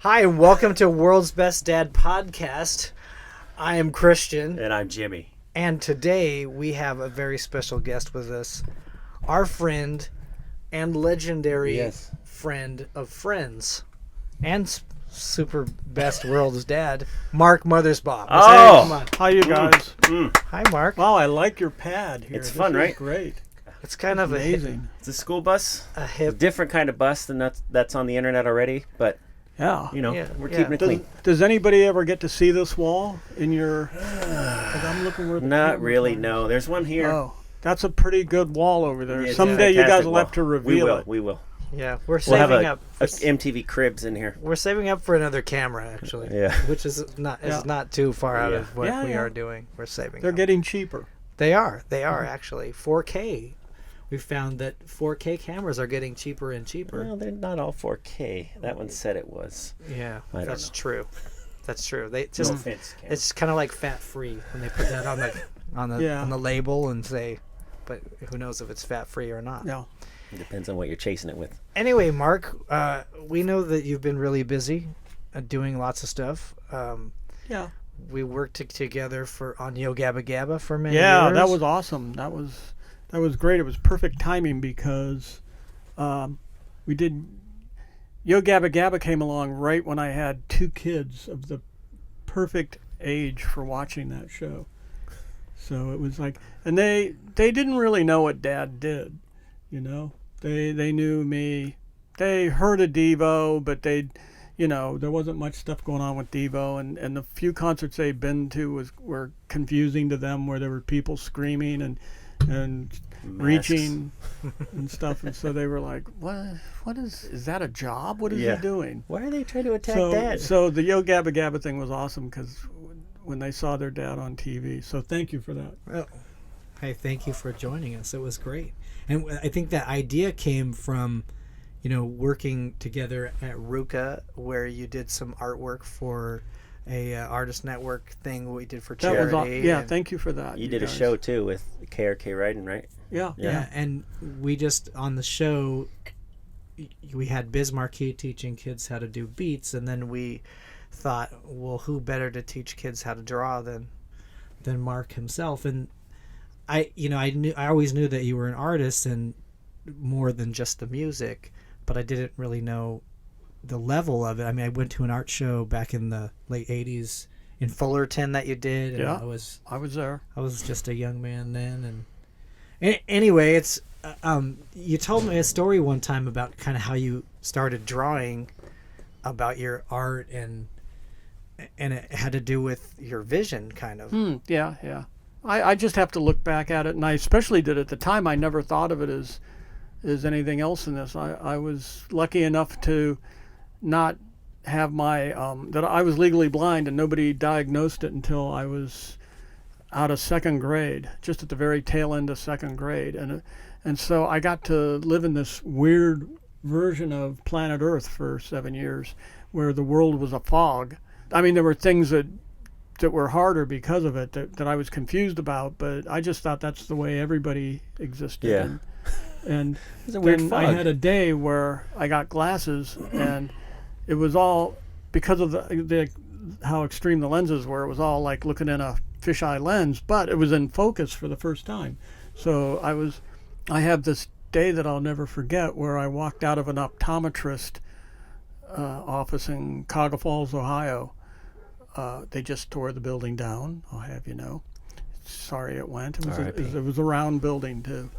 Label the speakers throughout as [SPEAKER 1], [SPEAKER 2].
[SPEAKER 1] Hi, and welcome to World's Best Dad Podcast. I am Christian.
[SPEAKER 2] And I'm Jimmy.
[SPEAKER 1] And today we have a very special guest with us. Our friend and legendary friend of friends and super best world's dad, Mark Mothersbaugh.
[SPEAKER 2] Oh!
[SPEAKER 1] Come on.
[SPEAKER 3] Hi, you guys.
[SPEAKER 1] Hi, Mark.
[SPEAKER 3] Wow, I like your pad here.
[SPEAKER 2] It's fun, right?
[SPEAKER 3] Great.
[SPEAKER 1] It's kind of
[SPEAKER 3] Amazing.
[SPEAKER 2] It's a school bus.
[SPEAKER 1] a
[SPEAKER 2] It's a
[SPEAKER 1] hip.
[SPEAKER 2] different kind of bus than that's on the internet already, but
[SPEAKER 3] Yeah.
[SPEAKER 2] we're keeping it clean.
[SPEAKER 3] Does anybody ever get to see this wall in your... 'cause I'm looking where the
[SPEAKER 2] Not
[SPEAKER 3] camera's
[SPEAKER 2] really,
[SPEAKER 3] on.
[SPEAKER 2] no. There's one here.
[SPEAKER 3] Oh, that's a pretty good wall over there.
[SPEAKER 2] It's a
[SPEAKER 3] Someday you guys
[SPEAKER 2] fantastic
[SPEAKER 3] will
[SPEAKER 2] wall.
[SPEAKER 3] have to reveal it.
[SPEAKER 2] We will.
[SPEAKER 1] Yeah, we're
[SPEAKER 2] We'll have
[SPEAKER 1] saving
[SPEAKER 2] a
[SPEAKER 1] up.
[SPEAKER 2] MTV Cribs in here.
[SPEAKER 1] We're saving up for another camera, actually.
[SPEAKER 2] Yeah.
[SPEAKER 1] Which is not
[SPEAKER 3] Yeah.
[SPEAKER 1] not too far out
[SPEAKER 2] Yeah.
[SPEAKER 1] of what
[SPEAKER 3] Yeah,
[SPEAKER 1] we
[SPEAKER 3] yeah.
[SPEAKER 1] are doing. We're saving.
[SPEAKER 3] They're
[SPEAKER 1] up.
[SPEAKER 3] getting cheaper.
[SPEAKER 1] They are actually 4K. We found that 4K cameras are getting cheaper and cheaper.
[SPEAKER 2] Well, they're not all 4K. That one said it was.
[SPEAKER 1] Yeah,
[SPEAKER 2] I don't
[SPEAKER 1] that's
[SPEAKER 2] know.
[SPEAKER 1] true. That's true. They just
[SPEAKER 2] No offense, Cam.
[SPEAKER 1] it's kind of like fat free when they put that on the
[SPEAKER 3] Yeah.
[SPEAKER 1] on the label and say, but who knows if it's fat free or not.
[SPEAKER 3] Yeah.
[SPEAKER 2] It depends on what you're chasing it with.
[SPEAKER 1] Anyway, Mark, we know that you've been really busy doing lots of stuff.
[SPEAKER 3] Yeah.
[SPEAKER 1] We worked together on Yo Gabba Gabba for many
[SPEAKER 3] Yeah,
[SPEAKER 1] years.
[SPEAKER 3] that was awesome. That was great. It was perfect timing because we did... Yo Gabba Gabba came along right when I had 2 kids of the perfect age for watching that show. So it was like... And they didn't really know what Dad did, you know? They knew me. They heard of Devo, but there wasn't much stuff going on with Devo, and the few concerts they'd been to were confusing to them, where there were people screaming and reaching and stuff, and so they were like, "What is that a job? What is he doing?"
[SPEAKER 2] Why are they trying to attack Dad?
[SPEAKER 3] So the Yo Gabba Gabba thing was awesome because when they saw their dad on TV. So thank you for that.
[SPEAKER 1] Well, hey, thank you for joining us. It was great. And I think that idea came from, working together at Ruka, where you did some artwork for a artist network thing we did for
[SPEAKER 3] That was
[SPEAKER 1] charity.
[SPEAKER 3] yeah. Thank you for that.
[SPEAKER 2] You did a
[SPEAKER 3] guys.
[SPEAKER 2] show, too, with KRK Riding, right?
[SPEAKER 3] Yeah.
[SPEAKER 1] Yeah, and we just, on the show, we had Biz Marquis teaching kids how to do beats, and then we thought, well, who better to teach kids how to draw than Mark himself? And I always knew that you were an artist and more than just the music, but I didn't really know the level of it. I mean, I went to an art show back in the late 80s in Fullerton that you did, and
[SPEAKER 3] Yeah.
[SPEAKER 1] I was
[SPEAKER 3] there.
[SPEAKER 1] I was just a young man then, and anyway, it's you told me a story one time about kind of how you started drawing about your art, and it had to do with your vision, kind of.
[SPEAKER 3] Yeah. I just have to look back at it, and I especially did at the time. I never thought of it as anything else in this. I was lucky enough to not have my that I was legally blind, and nobody diagnosed it until I was out of 2nd grade, just at the very tail end of 2nd grade, and so I got to live in this weird version of planet Earth for 7 years, where the world was a fog. I mean, there were things that were harder because of it that I was confused about, but I just thought that's the way everybody existed.
[SPEAKER 2] Yeah.
[SPEAKER 3] And
[SPEAKER 2] It's a weird
[SPEAKER 3] then
[SPEAKER 2] fog.
[SPEAKER 3] I had a day where I got glasses, and it was all because of the how extreme the lenses were. It was all like looking in a fisheye lens, but it was in focus for the first time. So I have this day that I'll never forget where I walked out of an optometrist office in Cuyahoga Falls, Ohio. They just tore the building down, I'll have you know. Sorry it went. It was a round building, too.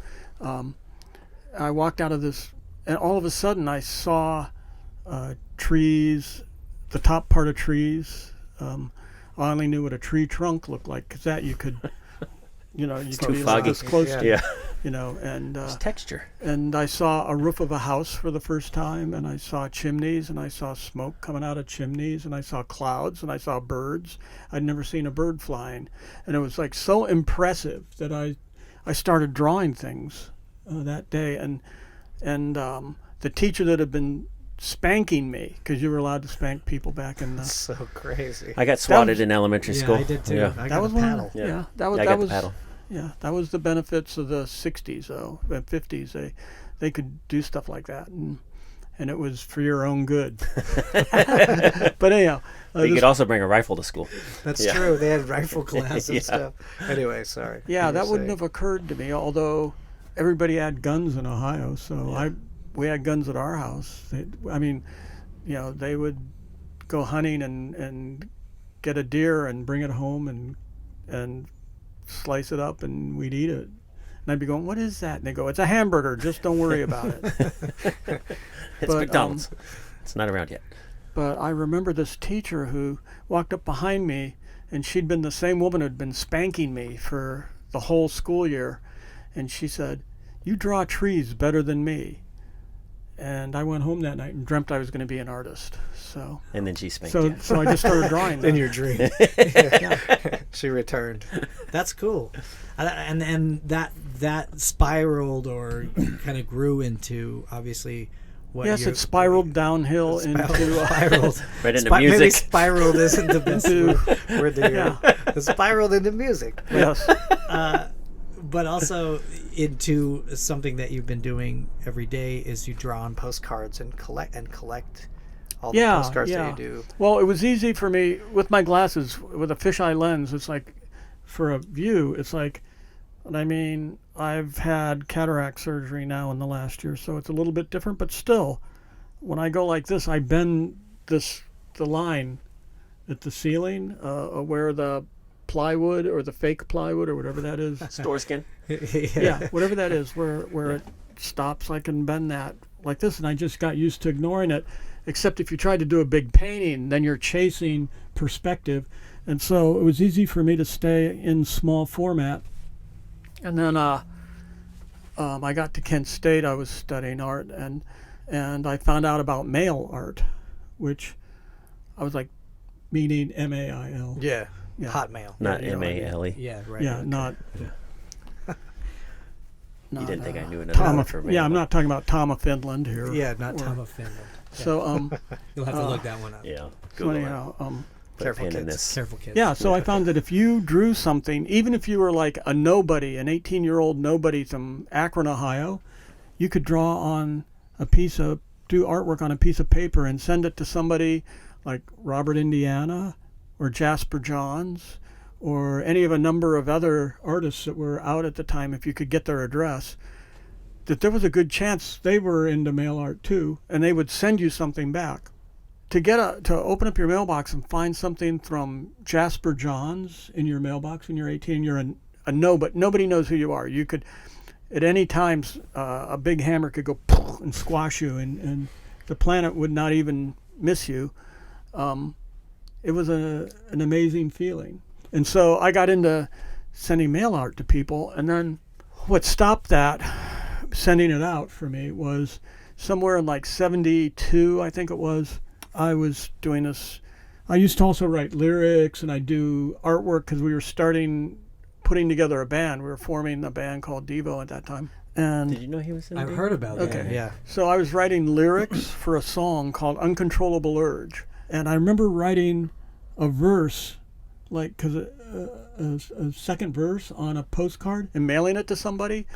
[SPEAKER 3] I walked out of this, and all of a sudden I saw trees, the top part of trees. I only knew what a tree trunk looked like, because that you could, you could be
[SPEAKER 2] foggy.
[SPEAKER 3] this close to,
[SPEAKER 2] Yeah.
[SPEAKER 3] and
[SPEAKER 2] It's texture.
[SPEAKER 3] and I saw a roof of a house for the first time, and I saw chimneys, and I saw smoke coming out of chimneys, and I saw clouds, and I saw birds. I'd never seen a bird flying, and it was like so impressive that I started drawing things that day, and the teacher that had been spanking me, because you were allowed to spank people back in the...
[SPEAKER 1] So crazy.
[SPEAKER 2] I got swatted in elementary school.
[SPEAKER 1] I did too.
[SPEAKER 2] Yeah.
[SPEAKER 1] I
[SPEAKER 3] that
[SPEAKER 1] got
[SPEAKER 3] was
[SPEAKER 1] a
[SPEAKER 3] one
[SPEAKER 1] paddle.
[SPEAKER 3] of the, that was
[SPEAKER 2] I
[SPEAKER 3] that
[SPEAKER 2] got
[SPEAKER 3] was
[SPEAKER 2] the paddle.
[SPEAKER 3] Yeah, that was the benefits of the 60s, though, and 50s. They could do stuff like that, and it was for your own good. But anyhow,
[SPEAKER 2] You could also bring a rifle to school.
[SPEAKER 1] That's
[SPEAKER 2] Yeah.
[SPEAKER 1] true. They had rifle class and
[SPEAKER 2] Yeah.
[SPEAKER 1] stuff. Anyway, sorry.
[SPEAKER 3] yeah,
[SPEAKER 1] You
[SPEAKER 3] that
[SPEAKER 1] were
[SPEAKER 3] wouldn't
[SPEAKER 1] saying.
[SPEAKER 3] have occurred to me. Although everybody had guns in Ohio, so we had guns at our house. They would go hunting and get a deer and bring it home and slice it up and we'd eat it. And I'd be going, "What is that?" And they go, "It's a hamburger. Just don't worry about it."
[SPEAKER 2] It's
[SPEAKER 3] But,
[SPEAKER 2] McDonald's. It's not around yet.
[SPEAKER 3] But I remember this teacher who walked up behind me, and she'd been the same woman who'd been spanking me for the whole school year. And she said, "You draw trees better than me." And I went home that night and dreamt I was going to be an artist. So
[SPEAKER 2] And then she spanked
[SPEAKER 3] so
[SPEAKER 2] you.
[SPEAKER 3] so I just started drawing.
[SPEAKER 1] In
[SPEAKER 3] then.
[SPEAKER 1] your dream. She returned. That's cool. And that spiraled or kind of grew into, obviously, what
[SPEAKER 3] Yes,
[SPEAKER 1] you-
[SPEAKER 3] it spiraled downhill into
[SPEAKER 1] spiraled.
[SPEAKER 2] Right into
[SPEAKER 1] Maybe
[SPEAKER 2] music.
[SPEAKER 1] spiraled isn't the best
[SPEAKER 3] Into-
[SPEAKER 1] word to hear. It spiraled into music.
[SPEAKER 3] yes.
[SPEAKER 1] But also into something that you've been doing every day is you draw on postcards and collect all the postcards that you do.
[SPEAKER 3] Well, it was easy for me with my glasses, with a fisheye lens. It's like, for a view, it's like, I mean, I've had cataract surgery now in the last year, so it's a little bit different. But still, when I go like this, I bend the line at the ceiling where the plywood or the fake plywood or whatever that is.
[SPEAKER 2] Store skin.
[SPEAKER 3] Yeah, whatever that is, where it stops, I can bend that like this, and I just got used to ignoring it. Except if you try to do a big painting, then you're chasing perspective, and so it was easy for me to stay in small format. And then I got to Kent State. I was studying art, and I found out about mail art, which I was like, meaning MAIL.
[SPEAKER 1] Yeah.
[SPEAKER 3] Yeah.
[SPEAKER 1] Hotmail.
[SPEAKER 2] Not
[SPEAKER 3] Yeah,
[SPEAKER 2] MALE.
[SPEAKER 1] Yeah, right.
[SPEAKER 3] Yeah,
[SPEAKER 1] okay.
[SPEAKER 3] not.
[SPEAKER 2] You didn't think I knew another
[SPEAKER 3] Tom
[SPEAKER 2] word
[SPEAKER 3] of,
[SPEAKER 2] for
[SPEAKER 3] yeah, I'm
[SPEAKER 2] mail.
[SPEAKER 3] not talking about Tom of Finland here.
[SPEAKER 1] Yeah, not
[SPEAKER 3] or-
[SPEAKER 1] Tom of Finland.
[SPEAKER 3] So
[SPEAKER 1] You'll have to look that one up.
[SPEAKER 2] Yeah.
[SPEAKER 3] so
[SPEAKER 2] Google it.
[SPEAKER 3] anyhow,
[SPEAKER 2] Put a
[SPEAKER 1] Careful,
[SPEAKER 2] pin in
[SPEAKER 1] kids.
[SPEAKER 2] this.
[SPEAKER 1] Careful, kids.
[SPEAKER 3] yeah, so I found that if you drew something, even if you were like a nobody, an 18-year-old nobody from Akron, Ohio, you could draw on do artwork on a piece of paper and send it to somebody like Robert Indiana or Jasper Johns or any of a number of other artists that were out at the time, if you could get their address, that there was a good chance they were into mail art too, and they would send you something back. To open up your mailbox and find something from Jasper Johns in your mailbox when you're 18, you're a but nobody knows who you are. You could, at any time, a big hammer could go and squash you, and the planet would not even miss you. It was an amazing feeling. And so I got into sending mail art to people, and then what stopped that, sending it out for me, was somewhere in like 72, I think it was. I was doing this. I used to also write lyrics, and I do artwork because we were putting together a band. We were forming a band called Devo at that time. And
[SPEAKER 2] Did you know he was in
[SPEAKER 1] I've
[SPEAKER 2] Devo?
[SPEAKER 1] heard about
[SPEAKER 3] Okay.
[SPEAKER 1] that. Yeah.
[SPEAKER 3] so I was writing lyrics for a song called Uncontrollable Urge. And I remember writing a verse, like, because a second verse on a postcard and mailing it to somebody.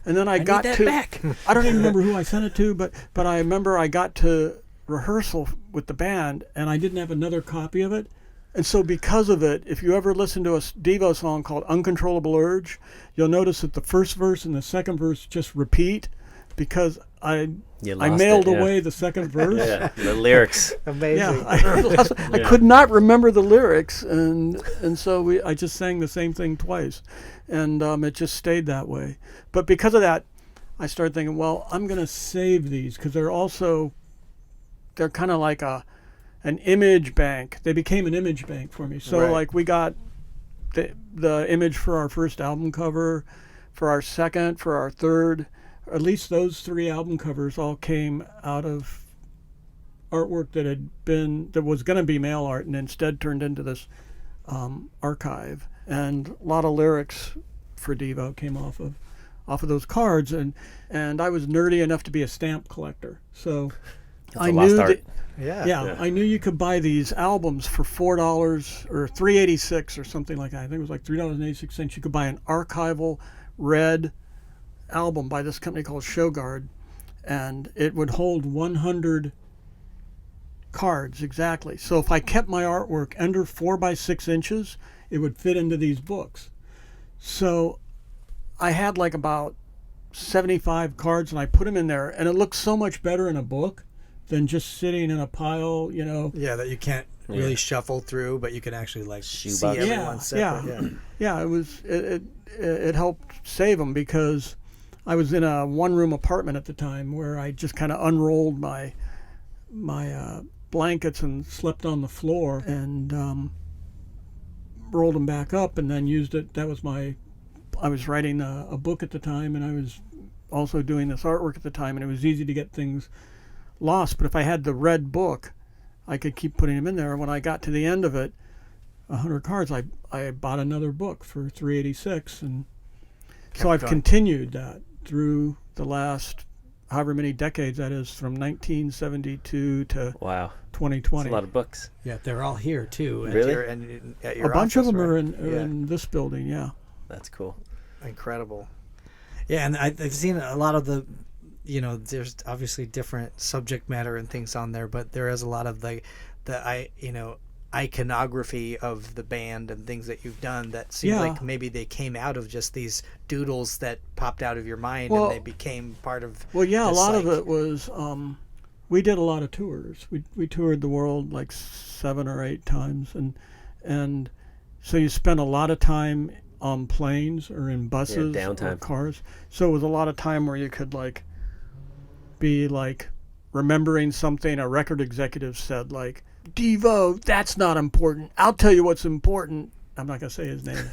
[SPEAKER 3] And then I got
[SPEAKER 2] need that
[SPEAKER 3] to
[SPEAKER 2] back.
[SPEAKER 3] I don't even remember who I sent it to, but I remember I got to rehearsal with the band and I didn't have another copy of it. And so because of it, if you ever listen to a Devo song called Uncontrollable Urge, you'll notice that the first verse and the second verse just repeat because I
[SPEAKER 2] You
[SPEAKER 3] I
[SPEAKER 2] lost
[SPEAKER 3] mailed
[SPEAKER 2] it, yeah.
[SPEAKER 3] away the second verse.
[SPEAKER 2] Yeah, the lyrics.
[SPEAKER 1] Amazing.
[SPEAKER 3] Yeah, I could not remember the lyrics, and so I just sang the same thing twice, and it just stayed that way. But because of that, I started thinking, well, I'm going to save these because they're kind of like an image bank. They became an image bank for me. So
[SPEAKER 1] Right.
[SPEAKER 3] like we got the image for our first album cover, for our second, for our third. At least those 3 album covers all came out of artwork that was going to be mail art and instead turned into this archive. And a lot of lyrics for Devo came off of those cards. And I was nerdy enough to be a stamp collector. So
[SPEAKER 2] That's a lost art.
[SPEAKER 1] Yeah.
[SPEAKER 3] I knew you could buy these albums for $4 or $3.86 or something like that. I think it was like $3.86. You could buy an archival red album by this company called Showguard, and it would hold 100 cards exactly. So if I kept my artwork under 4 by 6 inches, it would fit into these books. So I had like about 75 cards, and I put them in there, and it looks so much better in a book than just sitting in a pile,
[SPEAKER 1] Yeah, that you can't really shuffle through, but you can actually like see
[SPEAKER 2] Shoebox.
[SPEAKER 1] everyone separate.
[SPEAKER 3] Yeah. It helped save them, because I was in a one-room apartment at the time where I just kind of unrolled my blankets and slept on the floor, and rolled them back up, and then used it. I was writing a book at the time, and I was also doing this artwork at the time, and it was easy to get things lost. But if I had the red book, I could keep putting them in there. When I got to the end of it, 100 cards, I bought another book for $386, and so I've continued that through the last however many decades that is, from 1972 to 2020.
[SPEAKER 2] That's a lot of books.
[SPEAKER 1] Yeah, they're all here too.
[SPEAKER 2] Really?
[SPEAKER 1] At your
[SPEAKER 3] a bunch of
[SPEAKER 1] office,
[SPEAKER 3] them
[SPEAKER 1] right?
[SPEAKER 3] are in this building. Yeah.
[SPEAKER 2] That's cool.
[SPEAKER 1] Incredible. Yeah, and I've seen a lot of the, there's obviously different subject matter and things on there, but there is a lot of the iconography of the band and things that you've done that seem like maybe they came out of just these doodles that popped out of your mind, and they became part of.
[SPEAKER 3] Well, yeah, a lot of it was. We did a lot of tours. We toured the world like 7 or 8 times, and so you spent a lot of time on planes or in buses or cars. So it was a lot of time where you could be remembering something a record executive said, like, Devo, that's not important. I'll tell you what's important. I'm not going to say his name.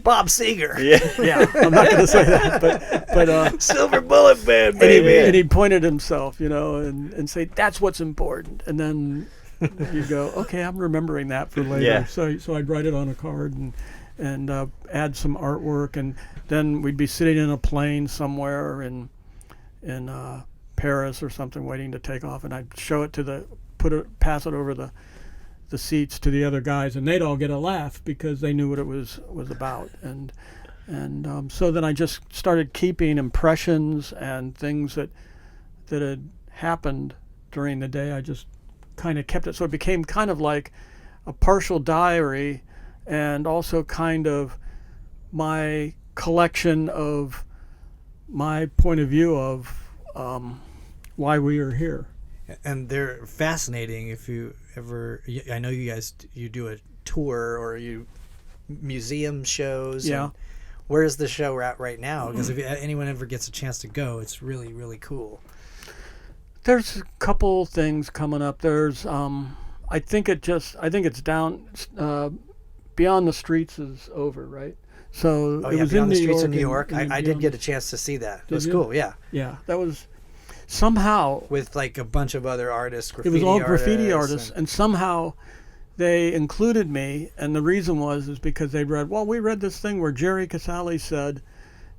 [SPEAKER 1] Bob Seger.
[SPEAKER 3] Yeah, I'm not going to say that. But
[SPEAKER 2] Silver Bullet Band, baby.
[SPEAKER 3] And he pointed himself, and say, that's what's important. And then you go, okay, I'm remembering that for later.
[SPEAKER 2] Yeah.
[SPEAKER 3] So I'd write it on a card and add some artwork. And then we'd be sitting in a plane somewhere in Paris or something, waiting to take off, and I'd show it pass it over the seats to the other guys, and they'd all get a laugh because they knew what it was about. And so then I just started keeping impressions and things that had happened during the day. I just kind of kept it, so it became kind of like a partial diary, and also kind of my collection of my point of view of why we are here.
[SPEAKER 1] And they're fascinating. If you ever, I know you guys, you do a tour or you museum shows.
[SPEAKER 3] Yeah.
[SPEAKER 1] And where's the show at right now? Because if anyone ever gets a chance to go, it's really, really cool.
[SPEAKER 3] There's a couple things coming up. There's, I think it's down, Beyond the Streets is over, right? So it was
[SPEAKER 1] Beyond
[SPEAKER 3] in
[SPEAKER 1] the Streets
[SPEAKER 3] New York
[SPEAKER 1] of New York. I did get a chance to see that. It was cool. Yeah.
[SPEAKER 3] Yeah, that was somehow
[SPEAKER 1] with a bunch of other artists.
[SPEAKER 3] It was all graffiti artists, and somehow they included me. And the reason is because they we read this thing where Jerry Casale said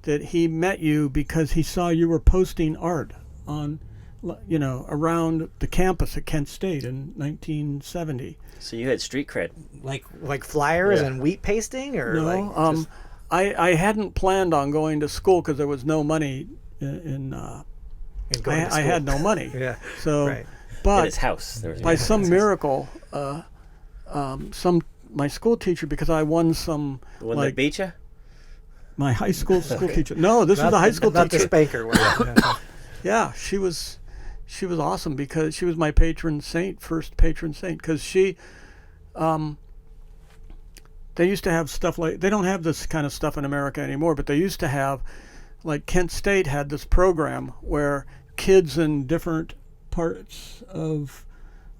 [SPEAKER 3] that he met you because he saw you were posting art on, around the campus at Kent State in 1970.
[SPEAKER 2] So you had street cred,
[SPEAKER 3] like
[SPEAKER 1] flyers and wheat pasting, or
[SPEAKER 3] no? I hadn't planned on going to school because there was no money in I had no money.
[SPEAKER 1] Yeah.
[SPEAKER 3] So,
[SPEAKER 1] right.
[SPEAKER 3] But
[SPEAKER 2] in his house, there was
[SPEAKER 3] by some miracle, my school teacher, because I won some.
[SPEAKER 2] The one that beat you?
[SPEAKER 3] My high school teacher. No, this was the high school teacher.
[SPEAKER 1] Not the spanker one.
[SPEAKER 3] Yeah, she was awesome because she was my first patron saint, because she. They used to have stuff they don't have this kind of stuff in America anymore, but they used to have, Kent State had this program where kids in different parts of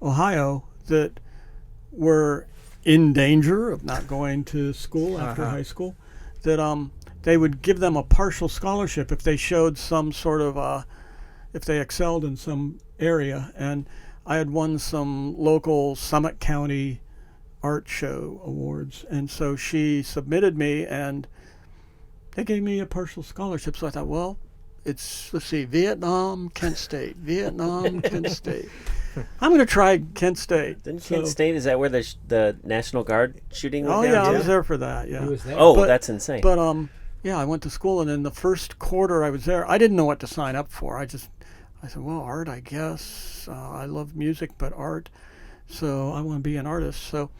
[SPEAKER 3] Ohio that were in danger of not going to school after high school, that they would give them a partial scholarship if they showed some sort of if they excelled in some area. And I had won some local Summit County art show awards, and so she submitted me, and they gave me a partial scholarship. So I thought, well, it's, Vietnam, Kent State, Vietnam, Kent State. I'm going to try Kent State.
[SPEAKER 2] Kent State, is that where the National Guard shooting went down?
[SPEAKER 3] I was there for that. Yeah.
[SPEAKER 1] Who was there?
[SPEAKER 2] Oh, that's insane.
[SPEAKER 3] But yeah, I went to school, and in the first quarter I was there, I didn't know what to sign up for. I said, well, art, I guess. I love music, but art. So I want to be an artist. So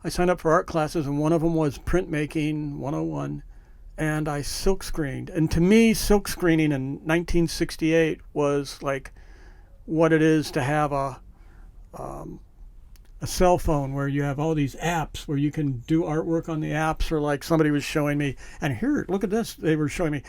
[SPEAKER 3] I signed up for art classes, and one of them was printmaking 101, and I silk screened. And to me, silk screening in 1968 was like what it is to have a cell phone where you have all these apps where you can do artwork on the apps, or like somebody was showing me, and here, look at this. They were showing me,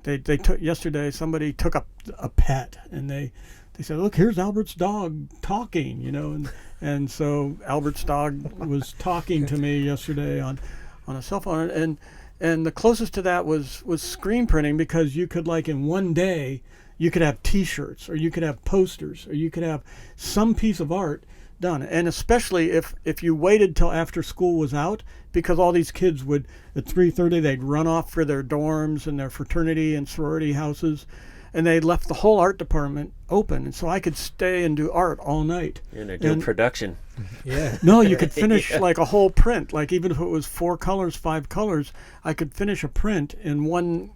[SPEAKER 3] they took yesterday, somebody took a pet, and they said, look, here's Albert's dog talking, and so Albert's dog was talking to me yesterday on a cell phone, and the closest to that was screen printing, because you could, like, in one day, you could have T-shirts, or you could have posters, or you could have some piece of art done. And especially if you waited till after school was out, because all these kids would, at 3:30, they'd run off for their dorms and their fraternity and sorority houses, and they left the whole art department open, and so I could stay and do art all night.
[SPEAKER 2] And they're doing production.
[SPEAKER 1] Yeah.
[SPEAKER 3] No, you could finish like a whole print. Like, even if it was 4 colors, 5 colors, I could finish a print in one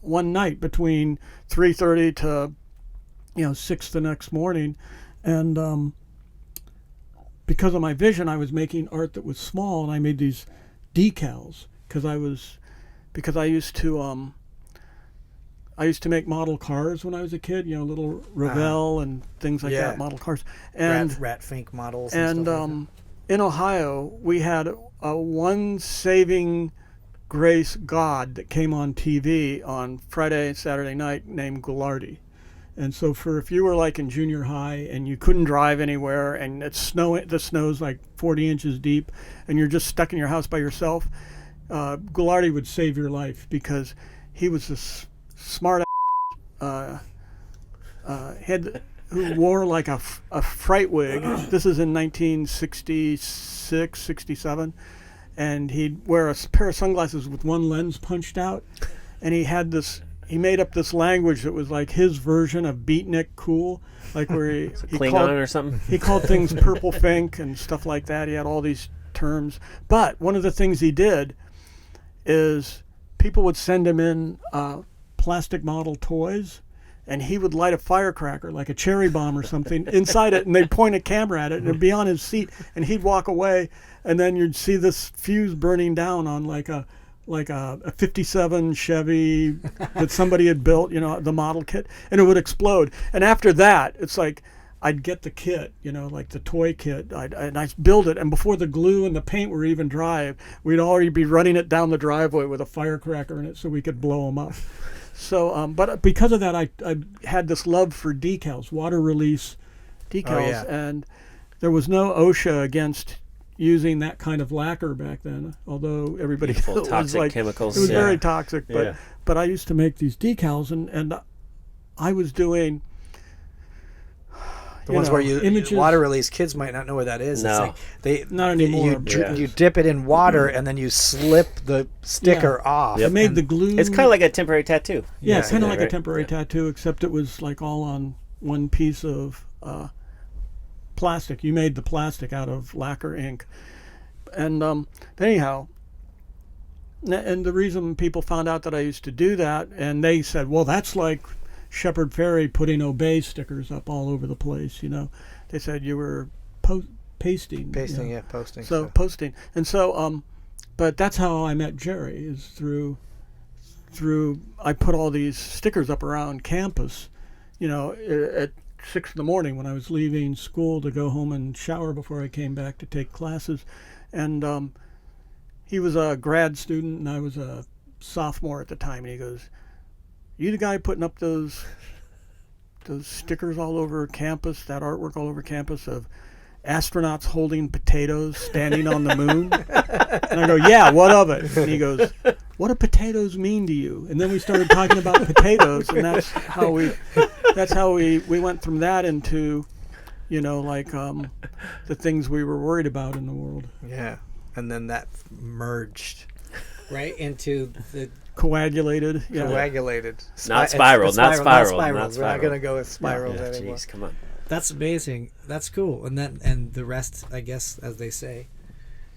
[SPEAKER 3] night between 3:30 to 6 the next morning. And because of my vision, I was making art that was small, and I made these decals because I used to make model cars when I was a kid, little Revell and things like that, model cars. And
[SPEAKER 1] Rat Fink models.
[SPEAKER 3] And
[SPEAKER 1] stuff like
[SPEAKER 3] in Ohio, we had a one saving grace god that came on TV on Friday and Saturday night named Goulardi. And so if you were like in junior high and you couldn't drive anywhere, and the snow's like 40 inches deep, and you're just stuck in your house by yourself, Goulardi would save your life, because he was this smart head who wore like a fright wig. This is in 1966, 67, and he'd wear a pair of sunglasses with one lens punched out, and he made up this language that was like his version of beatnik cool, like where he
[SPEAKER 2] Klingon
[SPEAKER 3] called,
[SPEAKER 2] or something.
[SPEAKER 3] He called things purple fink and stuff like that. He had all these terms. But one of the things he did is people would send him in plastic model toys, and he would light a firecracker, like a cherry bomb or something, inside it, and they'd point a camera at it, and it'd be on his seat, and he'd walk away, and then you'd see this fuse burning down on like a 57 Chevy that somebody had built, the model kit, and it would explode. And after that, it's like I'd get the kit, like the toy kit, and I'd build it, and before the glue and the paint were even dry, we'd already be running it down the driveway with a firecracker in it so we could blow them up. So, but because of that, I had this love for decals, water release decals, and there was no OSHA against using that kind of lacquer back then, although everybody
[SPEAKER 2] full
[SPEAKER 3] was
[SPEAKER 2] toxic
[SPEAKER 3] like,
[SPEAKER 2] chemicals.
[SPEAKER 3] It was very toxic, but I used to make these decals, and I was doing
[SPEAKER 1] the ones where you
[SPEAKER 3] images.
[SPEAKER 1] Water release. Kids might not know what that is.
[SPEAKER 2] No.
[SPEAKER 1] It's like
[SPEAKER 3] not anymore.
[SPEAKER 1] You dip it in water, and then you slip the sticker off.
[SPEAKER 3] I made the glue.
[SPEAKER 2] It's kind of like a temporary tattoo.
[SPEAKER 3] Yeah, it's kind of like a temporary tattoo, except it was like all on one piece of plastic. You made the plastic out of lacquer ink. And anyhow, and the reason people found out that I used to do that, and they said, well, that's like Shepard Fairey putting Obey stickers up all over the place, They said you were pasting.
[SPEAKER 1] Posting.
[SPEAKER 3] So posting. And so, but that's how I met Jerry, is through I put all these stickers up around campus, at 6 in the morning when I was leaving school to go home and shower before I came back to take classes. And he was a grad student and I was a sophomore at the time, and he goes, you the guy putting up those stickers all over campus, that artwork all over campus of astronauts holding potatoes standing on the moon? And I go, yeah, what of it? And he goes, what do potatoes mean to you? And then we started talking about potatoes, and that's how we went from that into, the things we were worried about in the world.
[SPEAKER 1] Yeah. And then that merged right into the
[SPEAKER 3] coagulated.
[SPEAKER 2] Not spiraled.
[SPEAKER 1] We're not going to go with spirals anymore.
[SPEAKER 2] Jeez, come on.
[SPEAKER 1] That's amazing. That's cool. And the rest, I guess, as they say,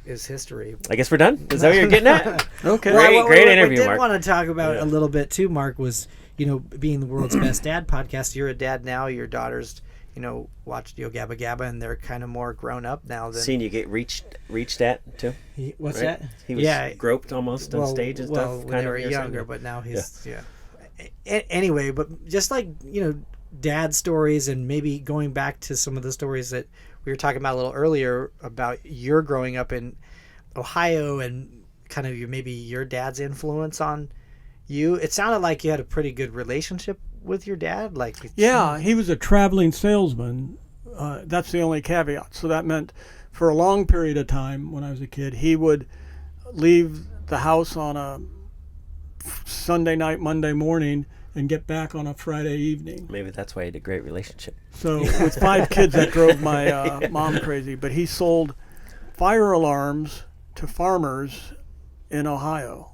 [SPEAKER 1] is history.
[SPEAKER 2] I guess we're done. Is that what you're getting at?
[SPEAKER 3] Okay.
[SPEAKER 2] Great interview,
[SPEAKER 1] What we
[SPEAKER 2] Mark.
[SPEAKER 1] did want to talk about a little bit too, Mark, was, being the world's best dad podcast. You're a dad now. Your daughters, watched Gabba Gabba, and they're kind of more grown up now.
[SPEAKER 2] Seen you get reached at too.
[SPEAKER 1] What's
[SPEAKER 2] right?
[SPEAKER 1] that?
[SPEAKER 2] He was groped almost on stage and stuff.
[SPEAKER 1] Well, when they were younger, but now he's Anyway, but just like dad stories, and maybe going back to some of the stories that we were talking about a little earlier about your growing up in Ohio and kind of maybe your dad's influence on you. It sounded like you had a pretty good relationship with your dad.
[SPEAKER 3] Yeah, he was a traveling salesman. That's the only caveat. So that meant for a long period of time when I was a kid, he would leave the house on a Sunday night, Monday morning, and get back on a Friday evening.
[SPEAKER 2] Maybe that's why he had a great relationship.
[SPEAKER 3] So with 5 kids, that drove my mom crazy. But he sold fire alarms to farmers in Ohio.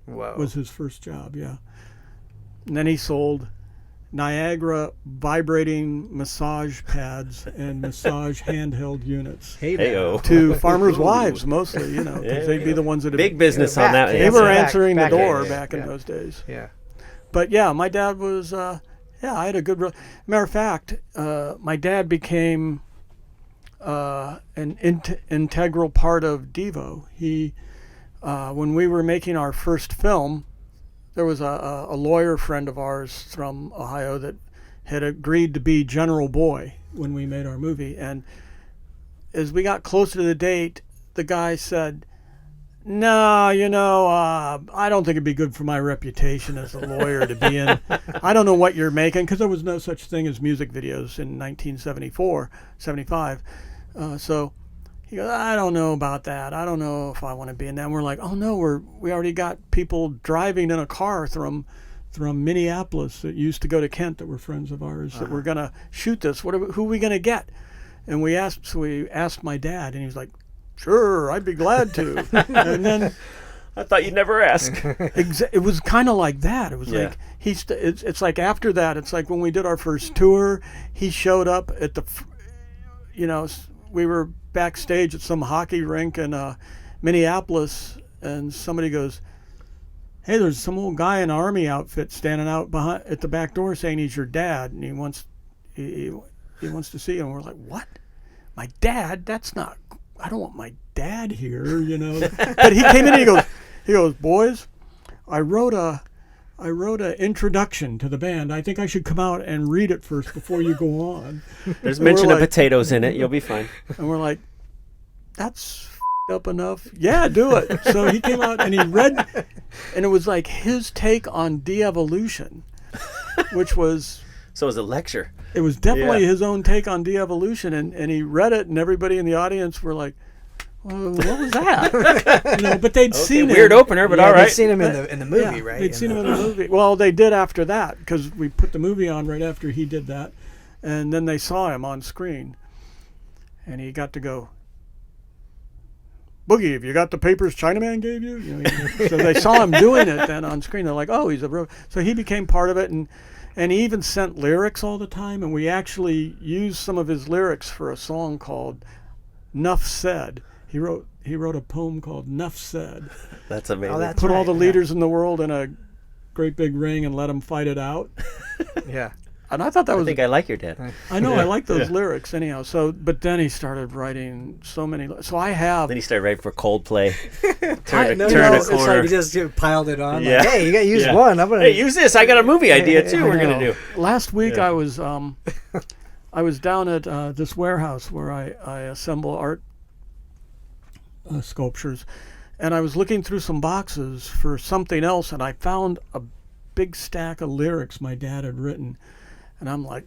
[SPEAKER 1] Whoa.
[SPEAKER 3] Was his first job, yeah. And then he sold Niagara vibrating massage pads and massage handheld units
[SPEAKER 2] Hey-o.
[SPEAKER 3] to farmers' wives mostly, because they'd be the ones that
[SPEAKER 2] big business on that.
[SPEAKER 3] They were answering the
[SPEAKER 1] back
[SPEAKER 3] door
[SPEAKER 1] days.
[SPEAKER 3] back in those days.
[SPEAKER 1] Yeah.
[SPEAKER 3] But yeah, my dad was, I had a good, matter of fact, my dad became an integral part of Devo. He, when we were making our first film, there was a lawyer friend of ours from Ohio that had agreed to be General Boy when we made our movie. And as we got closer to the date, the guy said, "No, I don't think it'd be good for my reputation as a lawyer to be in. I don't know what you're making," because there was no such thing as music videos in 1974, 75. So he goes, "I don't know about that. I don't know if I want to be in that." And we're like, "Oh no, we already got people driving in a car from Minneapolis that used to go to Kent that were friends of ours that were gonna shoot this. Who are we gonna get?" And we asked my dad, and he was like, "Sure, I'd be glad to." And then
[SPEAKER 2] I thought you'd never ask.
[SPEAKER 3] it was kind of like that. It was like it's like after that. It's like when we did our first tour, he showed up at the, we were backstage at some hockey rink in Minneapolis, and somebody goes, "Hey, there's some old guy in an army outfit standing out behind at the back door saying he's your dad, and he wants to see you." And we're like, "What? My dad? That's not. I don't want my dad here, But he came in and he goes, "Boys, I wrote a introduction to the band. I think I should come out and read it first before you go on."
[SPEAKER 2] There's mention of potatoes in it. You'll be fine.
[SPEAKER 3] And we're like, "That's up enough. Yeah, do it." So he came out and he read, and it was like his take on de-evolution, which was...
[SPEAKER 2] So it was a lecture.
[SPEAKER 3] It was definitely his own take on de-evolution, and he read it, and everybody in the audience were like, "Well, what was that?" But they'd seen
[SPEAKER 2] weird
[SPEAKER 3] him.
[SPEAKER 2] opener, but all right.
[SPEAKER 1] They'd seen him in the movie, right?
[SPEAKER 3] They'd seen him in the movie. Well, they did after that, because we put the movie on right after he did that, and then they saw him on screen, and he got to go, "Boogie, have you got the papers Chinaman gave you?" So they saw him doing it then on screen. They're like, "Oh, he's a..." So he became part of it, and he even sent lyrics all the time, and we actually used some of his lyrics for a song called "Nuff Said." He wrote a poem called "Nuff Said."
[SPEAKER 2] That's amazing.
[SPEAKER 1] Oh, that's
[SPEAKER 3] Put all
[SPEAKER 1] right,
[SPEAKER 3] the leaders in the world in a great big ring and let them fight it out.
[SPEAKER 1] Yeah.
[SPEAKER 3] And I thought that
[SPEAKER 2] I
[SPEAKER 3] was...
[SPEAKER 2] think I like your dad.
[SPEAKER 3] I know, I like those lyrics anyhow. So, but then he started writing so many... So I have...
[SPEAKER 2] Then he started writing for Coldplay. Turn a
[SPEAKER 1] It's
[SPEAKER 2] corner.
[SPEAKER 1] like he just piled it on.
[SPEAKER 2] Yeah.
[SPEAKER 1] Like, "Hey, you got to use one. I'm gonna
[SPEAKER 2] use this. I got a movie idea too. We're gonna do.
[SPEAKER 3] Last week I was down at this warehouse where I assemble art sculptures, and I was looking through some boxes for something else, and I found a big stack of lyrics my dad had written, and I'm like,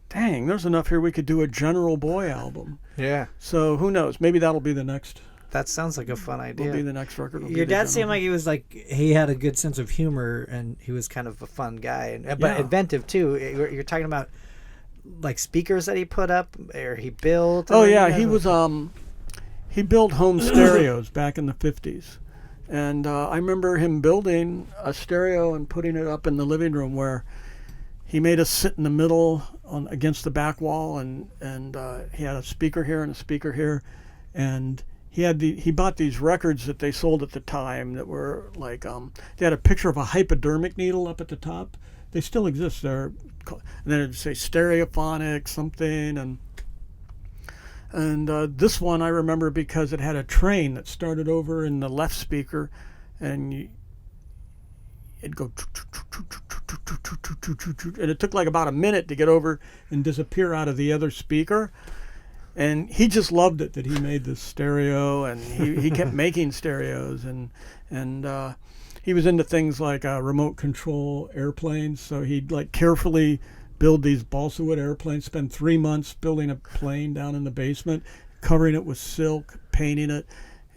[SPEAKER 3] "Dang, there's enough here we could do a General Boy album."
[SPEAKER 1] Yeah.
[SPEAKER 3] So who knows? Maybe that'll be the next.
[SPEAKER 1] That sounds like a fun idea.
[SPEAKER 3] Will be the next record.
[SPEAKER 1] Your dad seemed like he had a good sense of humor, and he was kind of a fun guy, but inventive too. You're talking about like speakers that he put up or he built.
[SPEAKER 3] Oh yeah, he was he built home stereos back in the 50s, and I remember him building a stereo and putting it up in the living room where he made us sit in the middle against the back wall, and he had a speaker here and a speaker here, and he bought these records that they sold at the time that were like they had a picture of a hypodermic needle up at the top. They still exist there, and then it'd say stereophonic something, and this one I remember because it had a train that started over in the left speaker, and it'd go, and it took like about a minute to get over and disappear out of the other speaker. And he just loved it that he made this stereo, and he kept making stereos, and he was into things like remote control airplanes. So he'd like carefully build these balsa wood airplanes, spend 3 months building a plane down in the basement, covering it with silk, painting it,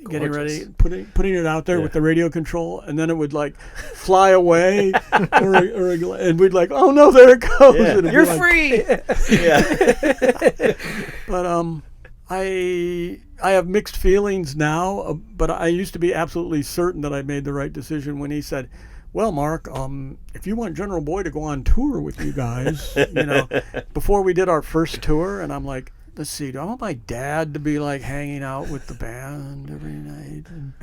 [SPEAKER 3] getting ready, putting it out there with the radio control, and then it would like fly away, and we'd like, oh no, there it goes.
[SPEAKER 2] Yeah. You're free. Yeah.
[SPEAKER 3] But I have mixed feelings now. But I used to be absolutely certain that I made the right decision when he said, "Well, Mark, if you want General Boy to go on tour with you guys, before we did our first tour," and I'm like, let's see, do I want my dad to be like hanging out with the band every night? And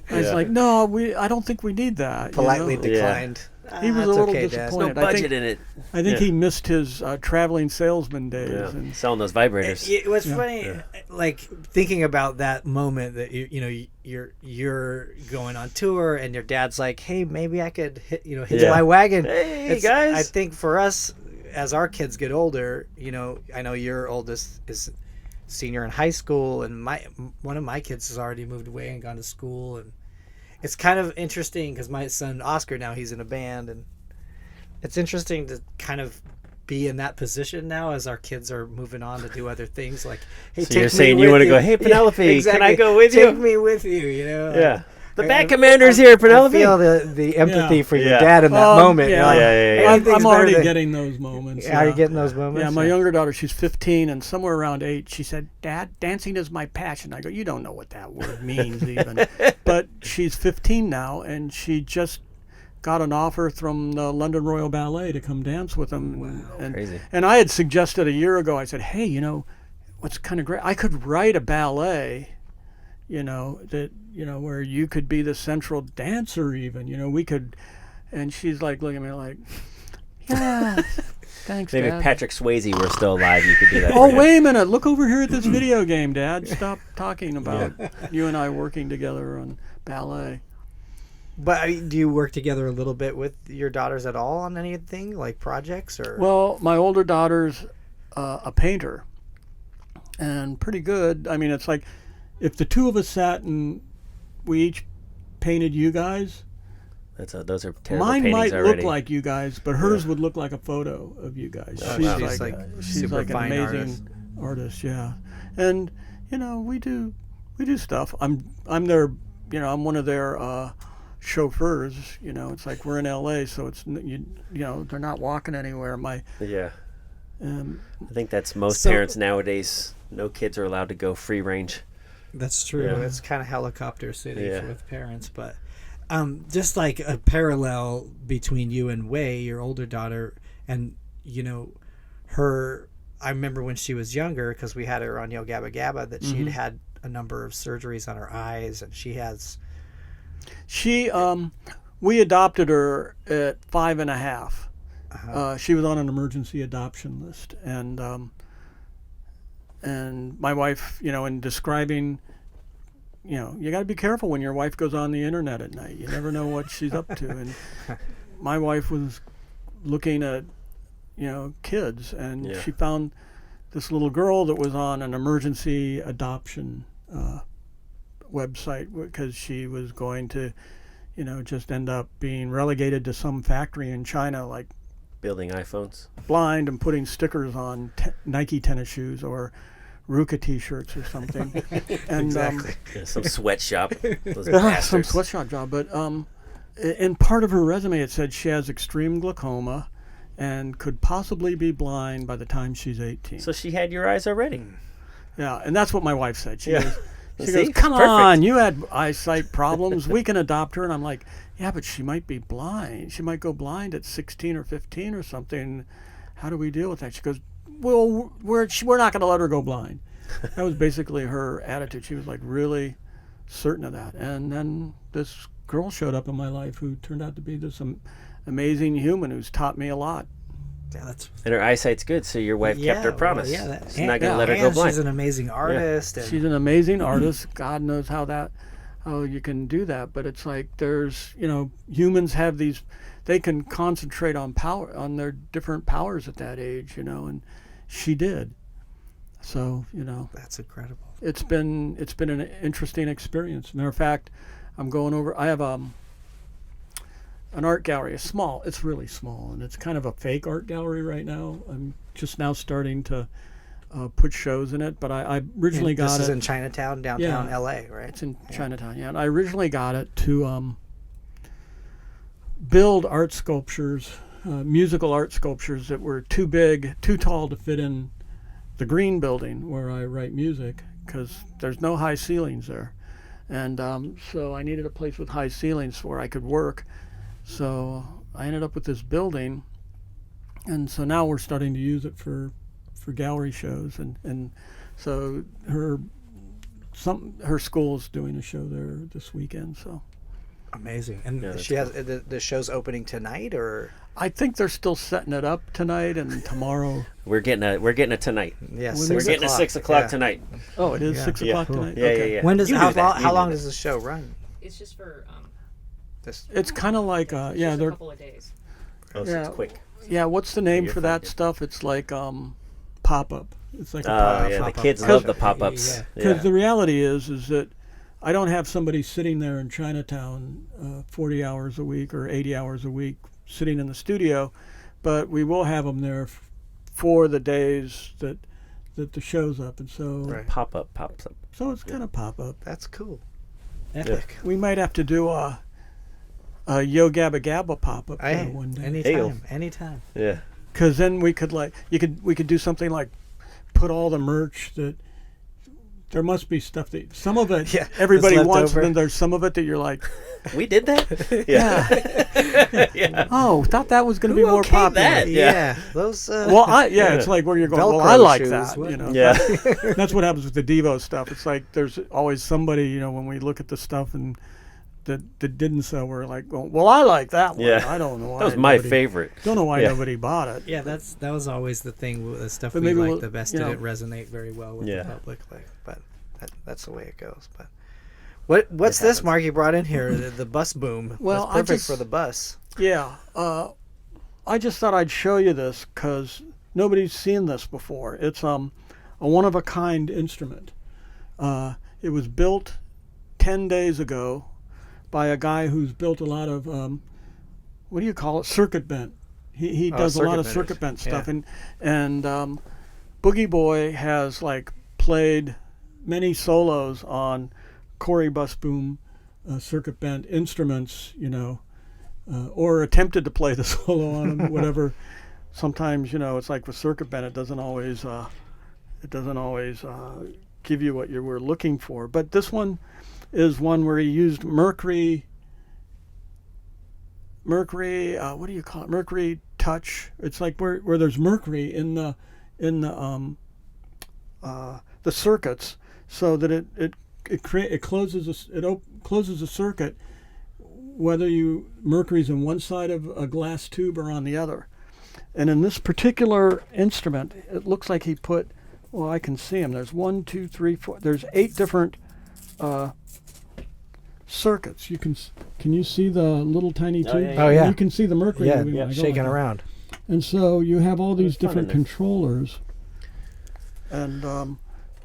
[SPEAKER 3] I was like, no, I don't think we need that.
[SPEAKER 1] Politely declined.
[SPEAKER 3] He was a little disappointed.
[SPEAKER 2] No budget in it.
[SPEAKER 3] I think he missed his traveling salesman days.
[SPEAKER 2] Yeah.
[SPEAKER 3] And
[SPEAKER 2] selling those vibrators.
[SPEAKER 1] It was funny, like thinking about that moment that you're going on tour and your dad's like, hey, maybe I could hitch my wagon.
[SPEAKER 2] Hey guys.
[SPEAKER 1] I think for us, as our kids get older, I know your oldest is senior in high school, and one of my kids has already moved away and gone to school, and it's kind of interesting because my son Oscar now, he's in a band, and it's interesting to kind of be in that position now as our kids are moving on to do other things. Like, hey,
[SPEAKER 2] so you're saying you want to go, hey Penelope,
[SPEAKER 1] exactly.
[SPEAKER 2] Can I go with you?
[SPEAKER 1] Take me with you,
[SPEAKER 2] Yeah. The band commander's here, Penelope.
[SPEAKER 1] I feel the empathy for your dad in that moment.
[SPEAKER 3] Yeah. I'm already getting those moments.
[SPEAKER 1] Are you getting those moments?
[SPEAKER 3] Yeah, my younger daughter, she's 15, and somewhere around 8, she said, Dad, dancing is my passion. I go, you don't know what that word means even. But she's 15 now, and she just got an offer from the London Royal Ballet to come dance with them.
[SPEAKER 2] Wow, crazy.
[SPEAKER 3] And I had suggested a year ago, I said, hey, what's kind of great? I could write a ballet, where you could be the central dancer even, we could, and she's like looking at me like, yeah, thanks,
[SPEAKER 2] Maybe
[SPEAKER 3] Dad.
[SPEAKER 2] if Patrick Swayze were still alive, you could do that.
[SPEAKER 3] Oh, wait a minute, look over here at this video game, Dad. Stop talking about you and I working together on ballet.
[SPEAKER 1] But do you work together a little bit with your daughters at all on anything, like projects? Or?
[SPEAKER 3] Well, my older daughter's a painter, and pretty good. I mean, it's like, if the two of us sat and we each painted you guys,
[SPEAKER 2] those are terrible
[SPEAKER 3] mine
[SPEAKER 2] paintings
[SPEAKER 3] might
[SPEAKER 2] already.
[SPEAKER 3] look like you guys, but hers would look like a photo of you guys.
[SPEAKER 1] She's
[SPEAKER 3] she's like an amazing artist, yeah. And we do stuff. I'm their, I'm one of their chauffeurs. It's like we're in LA, so it's they're not walking anywhere.
[SPEAKER 2] I think that's most parents nowadays. No kids are allowed to go free range.
[SPEAKER 1] That's true. Yeah. It's kind of helicopter city with parents, but just like a parallel between you and Wei, your older daughter, and her. I remember when she was younger, because we had her on Yo Gabba Gabba, that she'd had a number of surgeries on her eyes, and she has.
[SPEAKER 3] We adopted her at 5.5. She was on an emergency adoption list, and my wife, in describing, you got to be careful when your wife goes on the internet at night. You never know what she's up to. And my wife was looking at, kids, and she found this little girl that was on an emergency adoption website because she was going to, just end up being relegated to some factory in China, like
[SPEAKER 2] building iPhones,
[SPEAKER 3] blind, and putting stickers on Nike tennis shoes or Ruka T-shirts or something. And,
[SPEAKER 1] exactly.
[SPEAKER 2] Some sweatshop.
[SPEAKER 3] Some sweatshop job. But in part of her resume, it said she has extreme glaucoma and could possibly be blind by the time she's 18.
[SPEAKER 2] So she had your eyes already.
[SPEAKER 3] Yeah, and that's what my wife said. She goes,
[SPEAKER 2] See?
[SPEAKER 3] come
[SPEAKER 2] Perfect.
[SPEAKER 3] on, you had eyesight problems. We can adopt her. And I'm like, yeah, but she might be blind. She might go blind at 16 or 15 or something. How do we deal with that? She goes, well, we're not going to let her go blind. That was basically her attitude. She was like really certain of that. And then this girl showed up in my life who turned out to be this amazing human who's taught me a lot.
[SPEAKER 1] Yeah, that's
[SPEAKER 2] And her eyesight's good, so your wife kept her promise.
[SPEAKER 1] Well, yeah,
[SPEAKER 2] She's not going to let her go blind.
[SPEAKER 1] She's an amazing artist. And
[SPEAKER 3] She's an amazing artist. God knows how you can do that. But it's like there's, humans have these, they can concentrate on power, on their different powers at that age, and she did. So,
[SPEAKER 1] that's incredible.
[SPEAKER 3] it's been an interesting experience. Matter of fact, I'm going over, I have an art gallery. It's really small, and it's kind of a fake art gallery right now. I'm just now starting to put shows in it, but I originally got it.
[SPEAKER 1] This is in Chinatown, downtown LA, right?
[SPEAKER 3] It's in Chinatown, yeah. And I originally got it to build art sculptures, musical art sculptures that were too big, too tall to fit in the green building where I write music, because there's no high ceilings there. And so I needed a place with high ceilings where I could work. So I ended up with this building, and so now we're starting to use it for gallery shows, and so her school's doing a show there this weekend. So
[SPEAKER 1] amazing. And
[SPEAKER 2] Yeah,
[SPEAKER 1] she has the show's opening tonight, or
[SPEAKER 3] I think they're still setting it up tonight and tomorrow.
[SPEAKER 2] We're getting it tonight.
[SPEAKER 1] yeah,
[SPEAKER 3] We're
[SPEAKER 2] We're
[SPEAKER 1] 6
[SPEAKER 2] getting it
[SPEAKER 1] o'clock.
[SPEAKER 2] 6 o'clock
[SPEAKER 1] Yeah.
[SPEAKER 2] tonight.
[SPEAKER 3] Oh, it is
[SPEAKER 1] Yeah.
[SPEAKER 3] 6
[SPEAKER 2] Yeah.
[SPEAKER 3] o'clock
[SPEAKER 1] Cool.
[SPEAKER 3] tonight.
[SPEAKER 2] Yeah,
[SPEAKER 3] Okay.
[SPEAKER 2] yeah.
[SPEAKER 1] When does
[SPEAKER 2] You
[SPEAKER 1] how
[SPEAKER 2] knew that. You knew
[SPEAKER 1] long
[SPEAKER 2] that.
[SPEAKER 1] does the show run?
[SPEAKER 4] It's just for
[SPEAKER 1] This
[SPEAKER 3] It's kind of like
[SPEAKER 4] just
[SPEAKER 3] yeah,
[SPEAKER 4] a
[SPEAKER 3] they're
[SPEAKER 4] couple of days.
[SPEAKER 2] Oh, so
[SPEAKER 3] Yeah.
[SPEAKER 2] it's quick.
[SPEAKER 3] yeah. What's the name
[SPEAKER 2] You're
[SPEAKER 3] for that
[SPEAKER 2] fine.
[SPEAKER 3] stuff? It's like pop up. It's like a
[SPEAKER 2] Oh,
[SPEAKER 3] pop up.
[SPEAKER 2] yeah, the
[SPEAKER 1] pop-up.
[SPEAKER 2] kids
[SPEAKER 3] 'Cause-
[SPEAKER 2] love the pop-ups.
[SPEAKER 1] Yeah.
[SPEAKER 3] Because the reality is that I don't have somebody sitting there in Chinatown 40 hours a week or 80 hours a week sitting in the studio, but we will have them there for the days that the show's up, and so
[SPEAKER 1] Right.
[SPEAKER 2] Pop-up pops up.
[SPEAKER 3] so it's kind of pop up.
[SPEAKER 1] That's cool. Epic.
[SPEAKER 3] We might have to do a Yo Gabba Gabba pop up
[SPEAKER 1] I
[SPEAKER 3] one day,
[SPEAKER 1] anytime.
[SPEAKER 2] Yeah.
[SPEAKER 3] because then we could we could do something like put all the merch that. There must be stuff that some of it
[SPEAKER 1] Yeah,
[SPEAKER 3] everybody
[SPEAKER 1] that's left
[SPEAKER 3] wants,
[SPEAKER 1] over.
[SPEAKER 3] and then there's some of it that you're like,
[SPEAKER 2] We did that? Yeah. Yeah.
[SPEAKER 3] oh, thought that was going to be
[SPEAKER 2] Who
[SPEAKER 3] more
[SPEAKER 2] okayed
[SPEAKER 3] popular.
[SPEAKER 2] that?
[SPEAKER 1] Yeah, those.
[SPEAKER 3] Well, it's like where you're going.
[SPEAKER 1] Velcro
[SPEAKER 3] Well, I like
[SPEAKER 1] shoes,
[SPEAKER 3] that.
[SPEAKER 1] what?
[SPEAKER 2] Yeah.
[SPEAKER 3] That's what happens with the Devo stuff. It's like there's always somebody, when we look at the stuff and that didn't sell, we're like, well, I like that one.
[SPEAKER 2] Yeah.
[SPEAKER 3] I don't know why.
[SPEAKER 2] That was my
[SPEAKER 3] nobody-
[SPEAKER 2] favorite.
[SPEAKER 3] Don't know why
[SPEAKER 2] Yeah.
[SPEAKER 3] nobody bought it.
[SPEAKER 1] Yeah, that was always the thing with the stuff
[SPEAKER 3] But
[SPEAKER 1] we
[SPEAKER 3] maybe
[SPEAKER 1] liked
[SPEAKER 3] we'll-
[SPEAKER 1] the best.
[SPEAKER 3] you know.
[SPEAKER 1] Didn't resonate very well with
[SPEAKER 2] Yeah.
[SPEAKER 1] the public, but that's the way it goes. But what's this,
[SPEAKER 2] happens.
[SPEAKER 1] Mark? You brought in here the bus boom.
[SPEAKER 3] Well,
[SPEAKER 1] that's
[SPEAKER 3] I
[SPEAKER 1] perfect
[SPEAKER 3] just-
[SPEAKER 1] for the bus.
[SPEAKER 3] Yeah. I just thought I'd show you this because nobody's seen this before. It's a one-of-a-kind instrument. It was built 10 days ago by a guy who's built a lot of, what do you call it, circuit bent. He does a lot of
[SPEAKER 1] circuit
[SPEAKER 3] circuit bent
[SPEAKER 1] benders,
[SPEAKER 3] stuff. And Boogie Boy has played many solos on Corey Bus Boom circuit bent instruments, or attempted to play the solo on them, whatever. Sometimes, it's like with circuit bent, it doesn't always give you what you were looking for. But this one is one where he used mercury. What do you call it? Mercury touch. It's like where there's mercury in the circuits, so that it closes closes a circuit, whether mercury's in one side of a glass tube or on the other. And in this particular instrument, it looks like he put, well, I can see them. There's 1, 2, 3, 4. There's 8 different circuits. Can you see the little tiny tube?
[SPEAKER 2] yeah, yeah.
[SPEAKER 1] Oh, yeah.
[SPEAKER 3] You can see the mercury moving when I go
[SPEAKER 1] shaking
[SPEAKER 3] like that.
[SPEAKER 1] around.
[SPEAKER 3] And so you have all these
[SPEAKER 2] It's fun,
[SPEAKER 3] different
[SPEAKER 2] isn't it?
[SPEAKER 3] controllers. And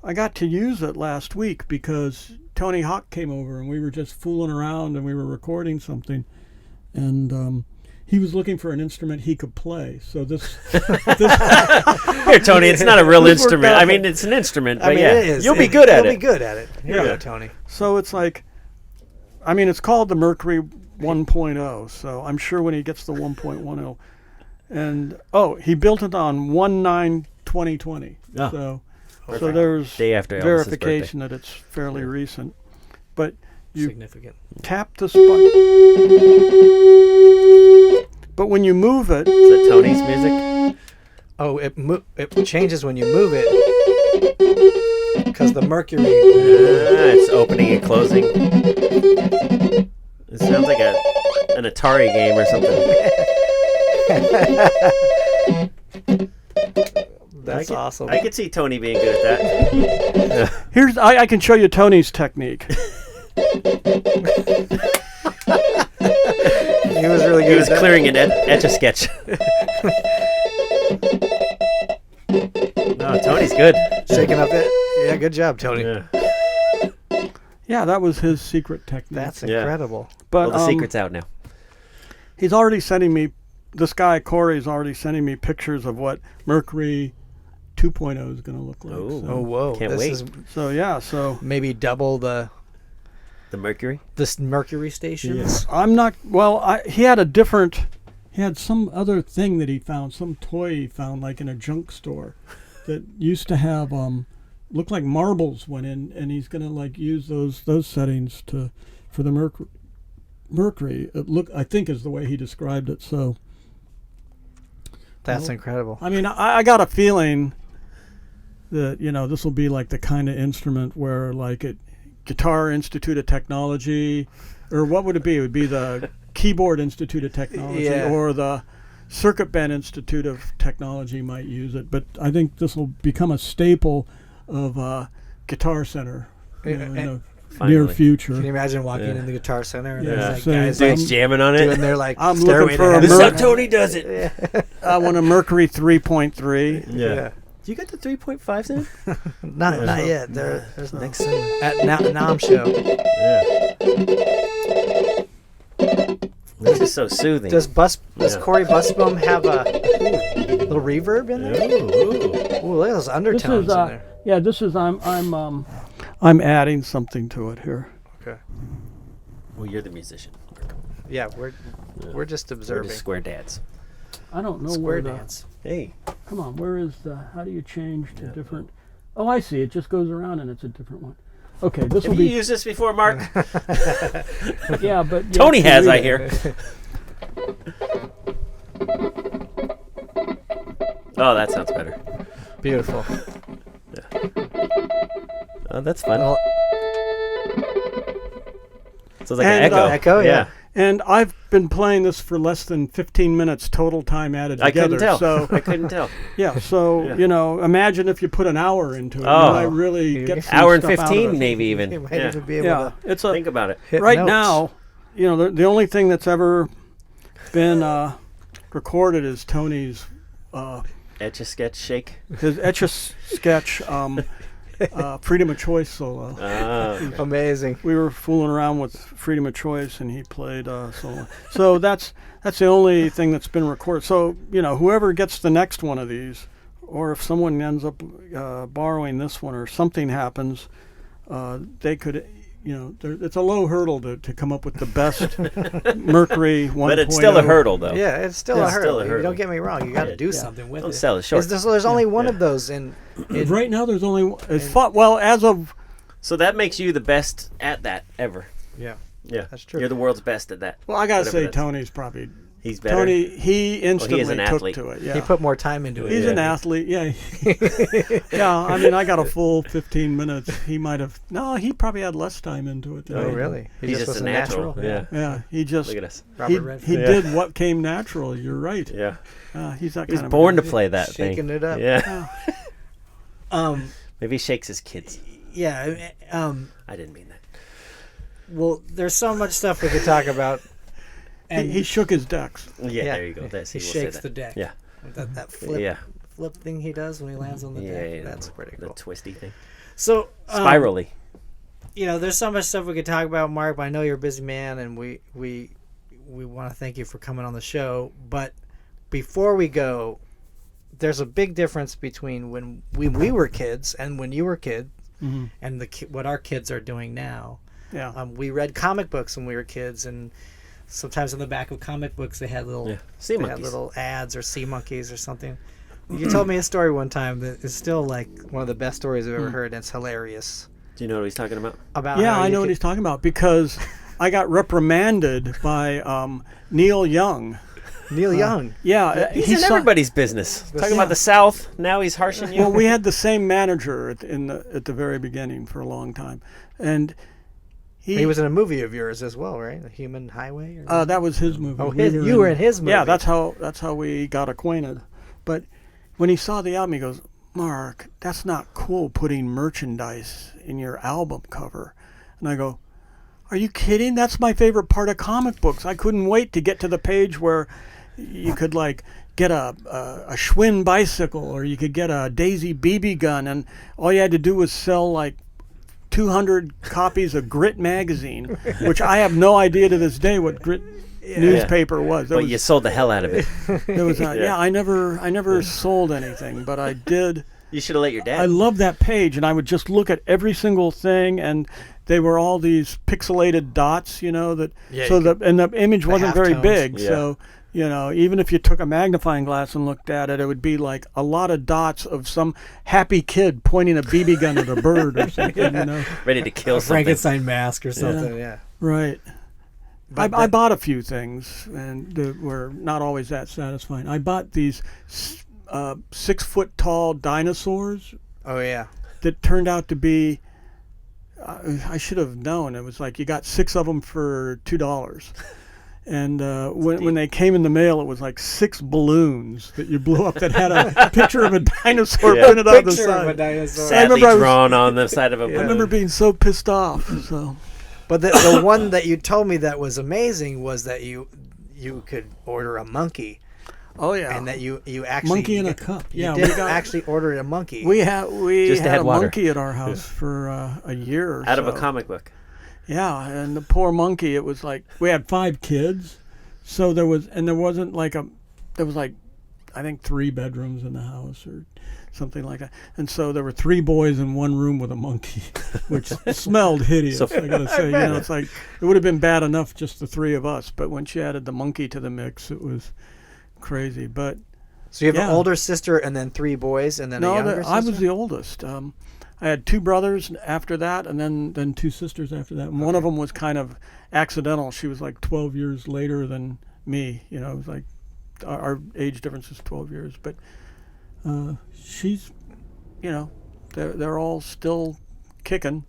[SPEAKER 3] I got to use it last week because Tony Hawk came over and we were just fooling around and we were recording something. And he was looking for an instrument he could play. So this
[SPEAKER 2] Here, Tony, it's not a real
[SPEAKER 3] This worked
[SPEAKER 2] instrument.
[SPEAKER 3] out.
[SPEAKER 2] I mean, it's an instrument, but
[SPEAKER 1] I mean,
[SPEAKER 2] yeah.
[SPEAKER 1] it is.
[SPEAKER 2] You'll be good at
[SPEAKER 1] You'll
[SPEAKER 2] it.
[SPEAKER 1] be good at it. Here you
[SPEAKER 3] Yeah.
[SPEAKER 1] go, Tony.
[SPEAKER 3] So it's like, it's called the Mercury 1.0. So I'm sure when he gets the 1.10, and he built it on 1/9/2020.
[SPEAKER 2] Oh.
[SPEAKER 3] So
[SPEAKER 2] Perfect.
[SPEAKER 3] there's
[SPEAKER 2] Day after Elvis's
[SPEAKER 3] verification that it's fairly recent. But you
[SPEAKER 1] Significant.
[SPEAKER 3] tap this button, but when you move it,
[SPEAKER 2] Is that Tony's music?
[SPEAKER 1] Oh, it changes when you move it. because the mercury.
[SPEAKER 2] It's opening and closing. It sounds like an Atari game or something.
[SPEAKER 1] That's awesome.
[SPEAKER 2] I could see Tony being good at that.
[SPEAKER 3] I can show you Tony's technique.
[SPEAKER 1] He was really good.
[SPEAKER 2] He was clearing an Etch-a-Sketch. No, Tony's good.
[SPEAKER 1] Shaking up it. Yeah, good job, Tony.
[SPEAKER 2] Yeah.
[SPEAKER 3] Yeah, that was his secret technique.
[SPEAKER 1] That's incredible.
[SPEAKER 3] But
[SPEAKER 2] well, the secret's out now.
[SPEAKER 3] He's already sending me. This guy Corey's already sending me pictures of what Mercury 2.0 is going to look like.
[SPEAKER 2] Oh,
[SPEAKER 1] whoa!
[SPEAKER 2] Can't wait.
[SPEAKER 3] So
[SPEAKER 1] maybe double the
[SPEAKER 2] Mercury.
[SPEAKER 1] This Mercury stations.
[SPEAKER 3] Yeah. I'm not. Well, he had a different. He had some other thing that he found, some toy he found, like in a junk store, that used to have looked like marbles went in, and he's going to like use those settings for the Mercury. I think is the way he described it. So.
[SPEAKER 1] That's incredible.
[SPEAKER 3] I mean, I got a feeling that, this will be like the kind of instrument where like Guitar Institute of Technology, or what would it be? It would be the Keyboard Institute of Technology or the Circuit Band Institute of Technology might use it. But I think this will become a staple of Guitar Center in the near future.
[SPEAKER 1] Can you imagine walking in the Guitar Center and there's
[SPEAKER 3] so
[SPEAKER 1] guys
[SPEAKER 2] dudes jamming on it?
[SPEAKER 1] doing their
[SPEAKER 3] I'm looking for
[SPEAKER 2] This is how Tony does it.
[SPEAKER 3] I want a Mercury 3.3.
[SPEAKER 2] Yeah. Do you got the 3.5 then?
[SPEAKER 1] Not yet. There's next summer. At Nam show.
[SPEAKER 2] Yeah. This is so soothing.
[SPEAKER 1] Does Corey Busboom have a little reverb in there? Ooh, look at those undertones in there.
[SPEAKER 3] Yeah, this is I'm adding something to it here.
[SPEAKER 1] Okay.
[SPEAKER 2] Well, you're the musician.
[SPEAKER 1] Yeah, we're just observing.
[SPEAKER 2] We're just square dads.
[SPEAKER 3] I don't know
[SPEAKER 1] Square
[SPEAKER 3] where
[SPEAKER 1] dance.
[SPEAKER 2] Hey.
[SPEAKER 3] Come on, where is how do you change to different? Oh, I see. It just goes around and it's a different one. Okay, this will
[SPEAKER 2] be. Have you used this before, Mark?
[SPEAKER 3] Yeah, but
[SPEAKER 2] Tony has, I hear. Oh, that sounds better.
[SPEAKER 1] Beautiful.
[SPEAKER 2] Yeah. Oh, that's fun.
[SPEAKER 1] Well,
[SPEAKER 2] so it's like an echo.
[SPEAKER 1] Echo, yeah.
[SPEAKER 3] And I've been playing this for less than 15 minutes total time added together.
[SPEAKER 2] I couldn't tell.
[SPEAKER 3] So
[SPEAKER 2] I couldn't tell.
[SPEAKER 3] Yeah, so imagine if you put an hour into it.
[SPEAKER 2] Oh.
[SPEAKER 3] You might really get some
[SPEAKER 2] hour and
[SPEAKER 3] stuff out of
[SPEAKER 2] 15
[SPEAKER 3] it.
[SPEAKER 2] maybe even.
[SPEAKER 1] You might even be able to
[SPEAKER 2] think about it.
[SPEAKER 1] hit
[SPEAKER 3] right
[SPEAKER 1] notes.
[SPEAKER 3] now, the only thing that's ever been recorded is Tony's
[SPEAKER 2] Etch-a-Sketch shake.
[SPEAKER 3] his Etch-a-Sketch Freedom of Choice solo.
[SPEAKER 2] Okay.
[SPEAKER 1] Amazing.
[SPEAKER 3] We were fooling around with Freedom of Choice, and he played solo. So that's the only thing that's been recorded. So whoever gets the next one of these, or if someone ends up borrowing this one, or something happens, they could. It's a low hurdle to come up with the best Mercury 1.0.
[SPEAKER 2] But it's still a hurdle, though.
[SPEAKER 1] Yeah, it's still a hurdle.
[SPEAKER 2] Still a hurdle.
[SPEAKER 1] Don't get me wrong. You got to do something with
[SPEAKER 2] Don't
[SPEAKER 1] it.
[SPEAKER 2] sell it short.
[SPEAKER 1] There's only one of those in
[SPEAKER 3] Right now, there's only as of.
[SPEAKER 2] So that makes you the best at that ever.
[SPEAKER 1] Yeah.
[SPEAKER 2] Yeah,
[SPEAKER 1] that's true.
[SPEAKER 2] You're the world's best at that.
[SPEAKER 3] Well, I gotta
[SPEAKER 2] Whatever
[SPEAKER 3] say,
[SPEAKER 2] that's.
[SPEAKER 3] Tony's probably.
[SPEAKER 2] He's better.
[SPEAKER 3] Tony, he instantly
[SPEAKER 2] an
[SPEAKER 3] took
[SPEAKER 2] athlete.
[SPEAKER 3] to it. Yeah.
[SPEAKER 1] He put more time into it.
[SPEAKER 3] He's an athlete. Yeah. Yeah. I mean, I got a full 15 minutes. He might have. No, he probably had less time into it. Than I
[SPEAKER 1] Oh,
[SPEAKER 3] did.
[SPEAKER 1] really?
[SPEAKER 2] He's just
[SPEAKER 1] was
[SPEAKER 2] a natural. Yeah.
[SPEAKER 3] Yeah. He just.
[SPEAKER 2] Look at us.
[SPEAKER 3] He did what came natural. You're right.
[SPEAKER 2] Yeah.
[SPEAKER 3] He's that
[SPEAKER 2] He was
[SPEAKER 3] kind of
[SPEAKER 2] born to
[SPEAKER 3] guy.
[SPEAKER 2] play that thing.
[SPEAKER 1] Shaking it up.
[SPEAKER 2] Yeah.
[SPEAKER 1] Maybe
[SPEAKER 2] he shakes his kids.
[SPEAKER 1] Yeah.
[SPEAKER 2] I didn't mean that.
[SPEAKER 1] Well, there's so much stuff we could talk about. And
[SPEAKER 3] He shook his decks.
[SPEAKER 2] Yeah, there you go. That's,
[SPEAKER 1] he
[SPEAKER 2] we'll
[SPEAKER 1] shakes
[SPEAKER 2] say
[SPEAKER 1] the
[SPEAKER 2] that.
[SPEAKER 1] deck.
[SPEAKER 2] Yeah.
[SPEAKER 1] That flip thing he does when he lands on the deck. That's pretty cool.
[SPEAKER 2] The twisty thing.
[SPEAKER 1] So
[SPEAKER 2] Spirally.
[SPEAKER 1] There's so much stuff we could talk about, Mark. But I know you're a busy man, and we want to thank you for coming on the show. But before we go, there's a big difference between when we were kids and when you were a kid, and what our kids are doing now.
[SPEAKER 3] Yeah.
[SPEAKER 1] We read comic books when we were kids, and sometimes on the back of comic books they had little ads or sea monkeys or something. You told me a story one time that is still like one of the best stories I've ever heard, and it's hilarious.
[SPEAKER 2] Do you know what he's talking about?
[SPEAKER 3] Yeah, I know what he's talking about because I got reprimanded by Neil Young
[SPEAKER 1] Neil Young.
[SPEAKER 3] Yeah,
[SPEAKER 2] He's in everybody's business. Talking about the South. Now he's harshing you.
[SPEAKER 3] Well, we had the same manager at the very beginning for a long time, and he
[SPEAKER 1] was in a movie of yours as well, right? The Human Highway. Or
[SPEAKER 3] that was his movie.
[SPEAKER 1] Oh, you were in his movie.
[SPEAKER 3] Yeah, that's how we got acquainted. But when he saw the album, he goes, "Mark, that's not cool putting merchandise in your album cover." And I go, "Are you kidding? That's my favorite part of comic books. I couldn't wait to get to the page where you could like get a Schwinn bicycle, or you could get a Daisy BB gun, and all you had to do was sell like 200 copies of Grit magazine, which I have no idea to this day what Grit newspaper was.
[SPEAKER 2] But you sold the hell out of it.
[SPEAKER 3] There was I never sold anything, but I did.
[SPEAKER 2] You should have let your dad.
[SPEAKER 3] I love that page, and I would just look at every single thing, and they were all these pixelated dots, and the image wasn't very big, so even if you took a magnifying glass and looked at it, it would be like a lot of dots of some happy kid pointing a BB gun at a bird or something,
[SPEAKER 2] ready to kill something.
[SPEAKER 1] Frankenstein mask or something. Yeah.
[SPEAKER 3] Right. I bought a few things, and they were not always that satisfying. I bought these 6-foot-tall dinosaurs.
[SPEAKER 1] Oh yeah.
[SPEAKER 3] That turned out to be. I should have known. It was like you got 6 of them for $2, and when they came in the mail, it was like 6 balloons that you blew up that had a picture of a dinosaur printed on the side. Of a dinosaur.
[SPEAKER 2] Sadly drawn on the side of a balloon.
[SPEAKER 3] I remember being so pissed off. So.
[SPEAKER 1] But the one that you told me that was amazing was that you could order a monkey.
[SPEAKER 3] Oh yeah,
[SPEAKER 1] and that you actually
[SPEAKER 3] monkey in a cup. Yeah,
[SPEAKER 1] we actually ordered a monkey.
[SPEAKER 3] We had a monkey at our house for a year or
[SPEAKER 2] out of a comic book.
[SPEAKER 3] Yeah, and the poor monkey. It was like we had 5 kids, so there was I think 3 bedrooms in the house or something like that, and so there were 3 boys in one room with a monkey, which smelled hideous. I gotta say, it's like it would have been bad enough just the 3 of us, but when she added the monkey to the mix, it was crazy. But
[SPEAKER 1] so you have an older sister and then 3 boys and then a younger sister?
[SPEAKER 3] I was the oldest. I had 2 brothers after that, and then 2 sisters after that. And one of them was kind of accidental. She was like 12 years later than me. It was like our age difference is 12 years. But she's, they're all still kicking.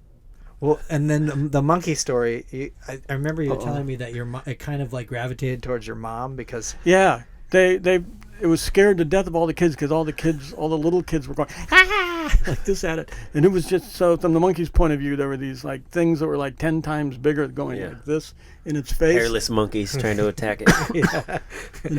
[SPEAKER 1] Well, and then the monkey story. I remember you telling me that it kind of like gravitated towards your mom because
[SPEAKER 3] it was scared to death of all the kids because all the little kids were going like this at it, and it was just so from the monkey's point of view there were these like things that were like 10 times bigger going like this in its face.
[SPEAKER 2] Hairless monkeys trying to attack it.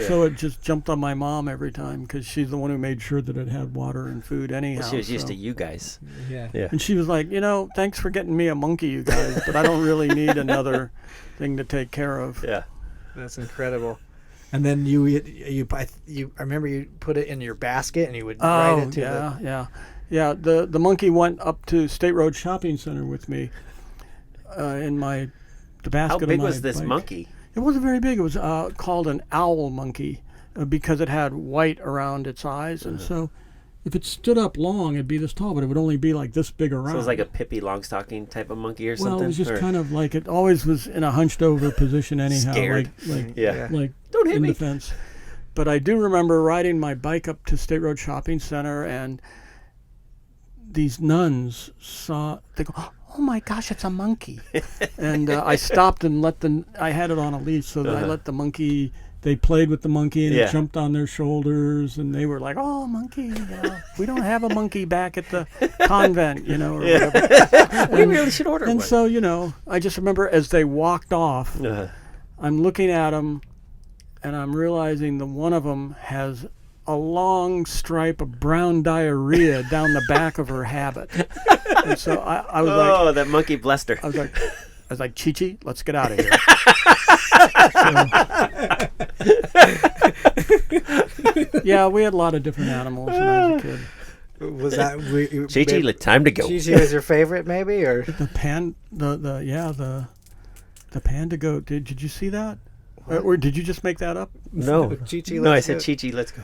[SPEAKER 3] So it just jumped on my mom every time because she's the one who made sure that it had water and food anyhow.
[SPEAKER 2] Well, she was used to you guys.
[SPEAKER 1] Yeah.
[SPEAKER 3] And she was like, thanks for getting me a monkey, you guys, but I don't really need another thing to take care of.
[SPEAKER 2] Yeah,
[SPEAKER 1] that's incredible. And then I remember you put it in your basket and you would ride it to
[SPEAKER 3] Yeah, the monkey went up to State Road Shopping Center with me in the basket.
[SPEAKER 2] How big
[SPEAKER 3] of my
[SPEAKER 2] was this
[SPEAKER 3] bike.
[SPEAKER 2] monkey?
[SPEAKER 3] It wasn't very big. It was called an owl monkey because it had white around its eyes, and so if it stood up long, it'd be this tall, but it would only be like this big around.
[SPEAKER 2] So it was like a Pippi Longstocking type of monkey or something?
[SPEAKER 3] Well, it was just kind of like it always was in a hunched over position anyhow.
[SPEAKER 2] Scared.
[SPEAKER 3] Like
[SPEAKER 2] don't hit
[SPEAKER 3] in
[SPEAKER 2] me.
[SPEAKER 3] defense. But I do remember riding my bike up to State Road Shopping Center, and these nuns they go, "Oh my gosh, it's a monkey!" And I stopped and I had it on a leash, so that I let the monkey. They played with the monkey and it jumped on their shoulders, and they were like, "Oh, monkey! We don't have a monkey back at the convent, or whatever."
[SPEAKER 2] We really should order one.
[SPEAKER 3] And so, I just remember as they walked off, I'm looking at them, and I'm realizing the one of them has a long stripe of brown diarrhea down the back of her habit. And so I was like,
[SPEAKER 2] "Oh, that monkey blessed her."
[SPEAKER 3] I was like, "Chi-Chi, let's get out of here." Yeah, we had a lot of different animals when I was a kid.
[SPEAKER 1] Was that
[SPEAKER 2] Chi-Chi, time to go.
[SPEAKER 1] Chi-Chi was your favorite, maybe, or
[SPEAKER 3] the panda goat? Did you see that? Or did you just make that up?
[SPEAKER 2] No,
[SPEAKER 1] Chi-Chi.
[SPEAKER 2] No, I said Chi-Chi, let's go.